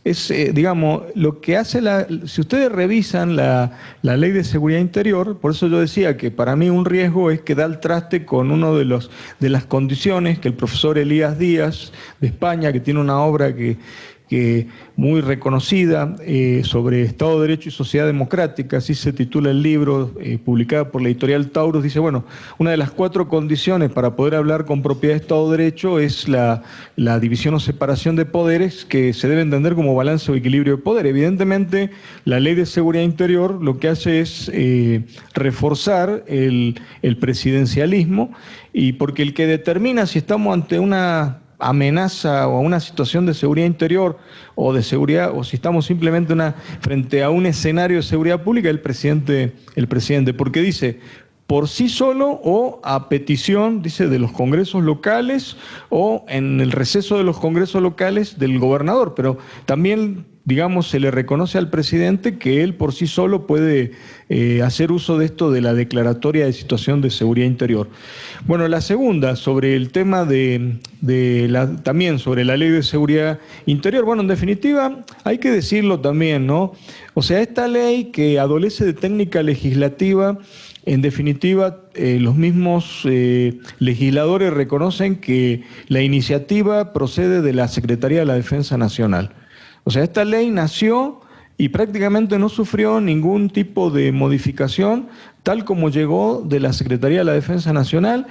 Es, digamos, lo que hace si ustedes revisan la Ley de Seguridad Interior, por eso yo decía que para mí un riesgo es que da el traste con uno de las condiciones que el profesor Elías Díaz de España, que tiene una obra que muy reconocida sobre Estado de Derecho y Sociedad Democrática, así se titula el libro, publicada por la editorial Taurus. Dice, bueno, una de las 4 condiciones para poder hablar con propiedad de Estado de Derecho es la división o separación de poderes, que se debe entender como balance o equilibrio de poder. Evidentemente, la Ley de Seguridad Interior lo que hace es reforzar el presidencialismo, y porque el que determina si estamos ante una amenaza o una situación de seguridad interior o de seguridad, o si estamos simplemente frente a un escenario de seguridad pública, el presidente, porque dice por sí solo o a petición, dice, de los congresos locales o en el receso de los congresos locales del gobernador, pero también, digamos, se le reconoce al presidente que él por sí solo puede hacer uso de esto de la declaratoria de situación de seguridad interior. Bueno, la segunda, sobre el tema también sobre la Ley de Seguridad Interior, bueno, en definitiva, hay que decirlo también, ¿no? O sea, esta ley que adolece de técnica legislativa, en definitiva, los mismos legisladores reconocen que la iniciativa procede de la Secretaría de la Defensa Nacional. O sea, esta ley nació y prácticamente no sufrió ningún tipo de modificación, tal como llegó de la Secretaría de la Defensa Nacional.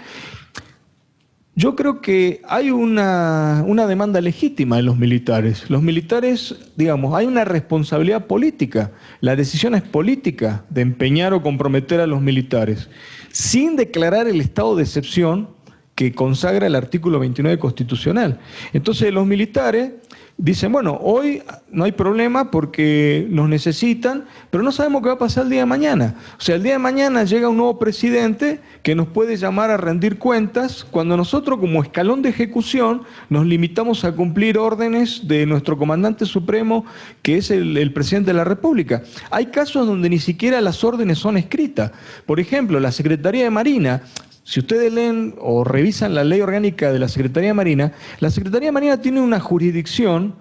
Yo creo que hay una demanda legítima de los militares. Los militares, digamos, hay una responsabilidad política. La decisión es política de empeñar o comprometer a los militares, sin declarar el estado de excepción que consagra el artículo 29 constitucional. Entonces los militares dicen, bueno, hoy no hay problema porque nos necesitan, pero no sabemos qué va a pasar el día de mañana. O sea, el día de mañana llega un nuevo presidente que nos puede llamar a rendir cuentas, cuando nosotros como escalón de ejecución nos limitamos a cumplir órdenes de nuestro comandante supremo, que es el presidente de la República. Hay casos donde ni siquiera las órdenes son escritas. Por ejemplo, la Secretaría de Marina. Si ustedes leen o revisan la ley orgánica de la Secretaría de Marina, la Secretaría de Marina tiene una jurisdicción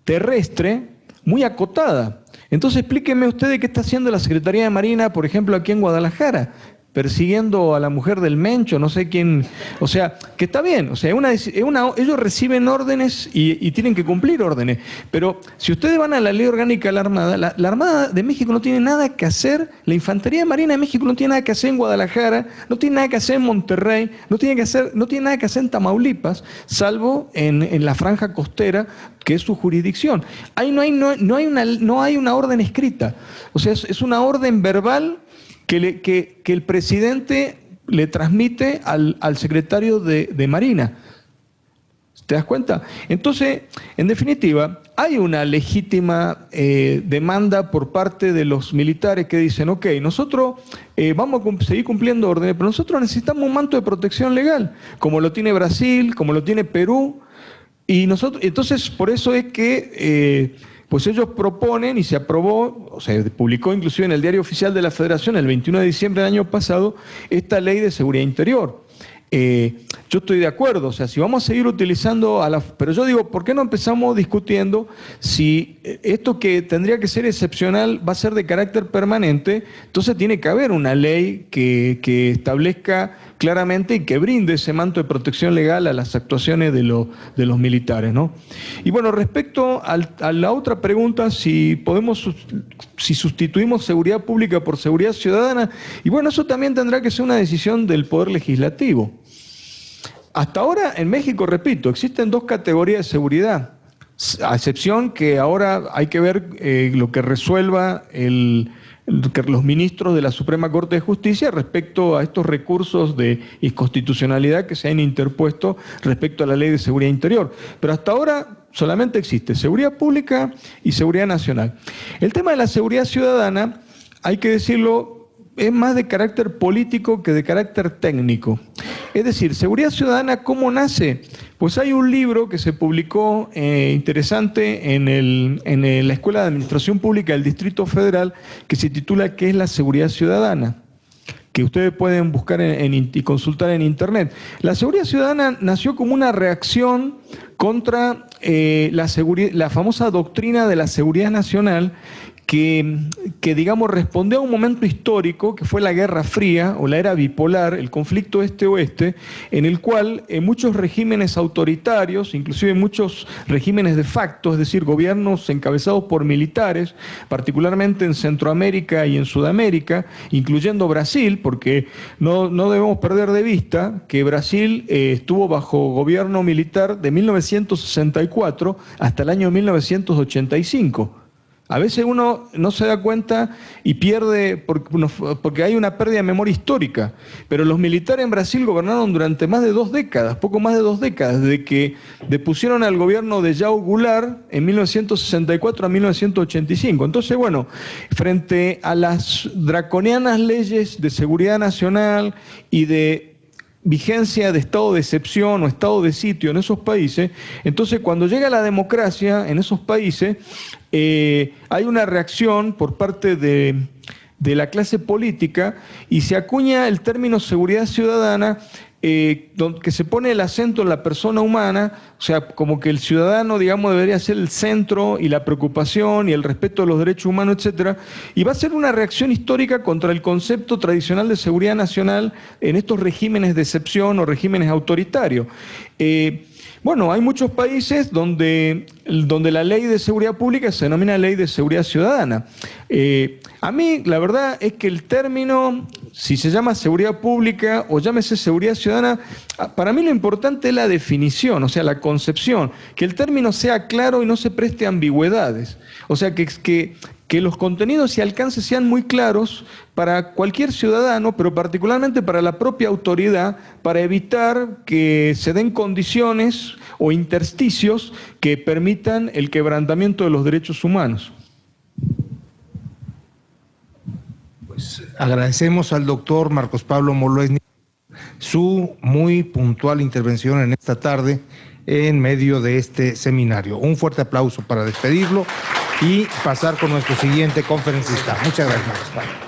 terrestre muy acotada. Entonces explíquenme ustedes qué está haciendo la Secretaría de Marina, por ejemplo, aquí en Guadalajara, persiguiendo a la mujer del Mencho, no sé quién, o sea, que está bien, o sea, ellos reciben órdenes y tienen que cumplir órdenes, pero si ustedes van a la ley orgánica de la Armada, la Armada de México no tiene nada que hacer, la Infantería de Marina de México no tiene nada que hacer en Guadalajara, no tiene nada que hacer en Monterrey, no tiene nada que hacer en Tamaulipas, salvo en la franja costera, que es su jurisdicción. Ahí no hay una orden escrita, o sea, es una orden verbal que el presidente le transmite al secretario de Marina. ¿Te das cuenta? Entonces, en definitiva, hay una legítima demanda por parte de los militares que dicen, ok, nosotros vamos a seguir cumpliendo órdenes, pero nosotros necesitamos un manto de protección legal, como lo tiene Brasil, como lo tiene Perú, y nosotros, entonces por eso es que pues ellos proponen, y se aprobó, o sea, publicó inclusive en el Diario Oficial de la Federación el 21 de diciembre del año pasado, esta Ley de Seguridad Interior. Yo estoy de acuerdo, o sea, si vamos a seguir utilizando pero yo digo, ¿por qué no empezamos discutiendo si esto que tendría que ser excepcional va a ser de carácter permanente? Entonces tiene que haber una ley que establezca claramente y que brinde ese manto de protección legal a las actuaciones de los militares, ¿no? Y bueno, respecto a la otra pregunta, si sustituimos seguridad pública por seguridad ciudadana, y bueno, eso también tendrá que ser una decisión del Poder Legislativo. Hasta ahora en México, repito, existen 2 categorías de seguridad, a excepción que ahora hay que ver lo que resuelva los ministros de la Suprema Corte de Justicia respecto a estos recursos de inconstitucionalidad que se han interpuesto respecto a la Ley de Seguridad Interior. Pero hasta ahora solamente existe seguridad pública y seguridad nacional. El tema de la seguridad ciudadana, hay que decirlo, es más de carácter político que de carácter técnico. Es decir, seguridad ciudadana, ¿cómo nace? Pues hay un libro que se publicó interesante en la Escuela de Administración Pública del Distrito Federal que se titula ¿Qué es la seguridad ciudadana?, que ustedes pueden buscar y consultar en Internet. La seguridad ciudadana nació como una reacción contra la famosa doctrina de la seguridad nacional, que digamos, respondió a un momento histórico que fue la Guerra Fría o la era bipolar, el conflicto este-oeste, en el cual muchos regímenes autoritarios, inclusive muchos regímenes de facto, es decir, gobiernos encabezados por militares, particularmente en Centroamérica y en Sudamérica, incluyendo Brasil, porque no debemos perder de vista que Brasil estuvo bajo gobierno militar de 1964 hasta el año 1985. A veces uno no se da cuenta y pierde porque hay una pérdida de memoria histórica. Pero los militares en Brasil gobernaron durante más de 2 décadas, poco más de 2 décadas, desde que depusieron al gobierno de João Goulart en 1964 a 1985. Entonces, bueno, frente a las draconianas leyes de seguridad nacional y de vigencia de estado de excepción o estado de sitio en esos países, entonces cuando llega la democracia en esos países, hay una reacción por parte de la clase política y se acuña el término seguridad ciudadana, que se pone el acento en la persona humana, o sea, como que el ciudadano, digamos, debería ser el centro y la preocupación y el respeto de los derechos humanos, etcétera, y va a ser una reacción histórica contra el concepto tradicional de seguridad nacional en estos regímenes de excepción o regímenes autoritarios. Bueno, hay muchos países donde la ley de seguridad pública se denomina ley de seguridad ciudadana. A mí, la verdad es que el término, si se llama seguridad pública o llámese seguridad ciudadana, para mí lo importante es la definición, o sea, la concepción, que el término sea claro y no se preste a ambigüedades. O sea, que los contenidos y alcances sean muy claros para cualquier ciudadano, pero particularmente para la propia autoridad, para evitar que se den condiciones o intersticios que permitan el quebrantamiento de los derechos humanos. Pues agradecemos al doctor Marcos Pablo Moloesnik su muy puntual intervención en esta tarde en medio de este seminario. Un fuerte aplauso para despedirlo y pasar con nuestro siguiente conferencista. Muchas gracias, Marcos Pablo.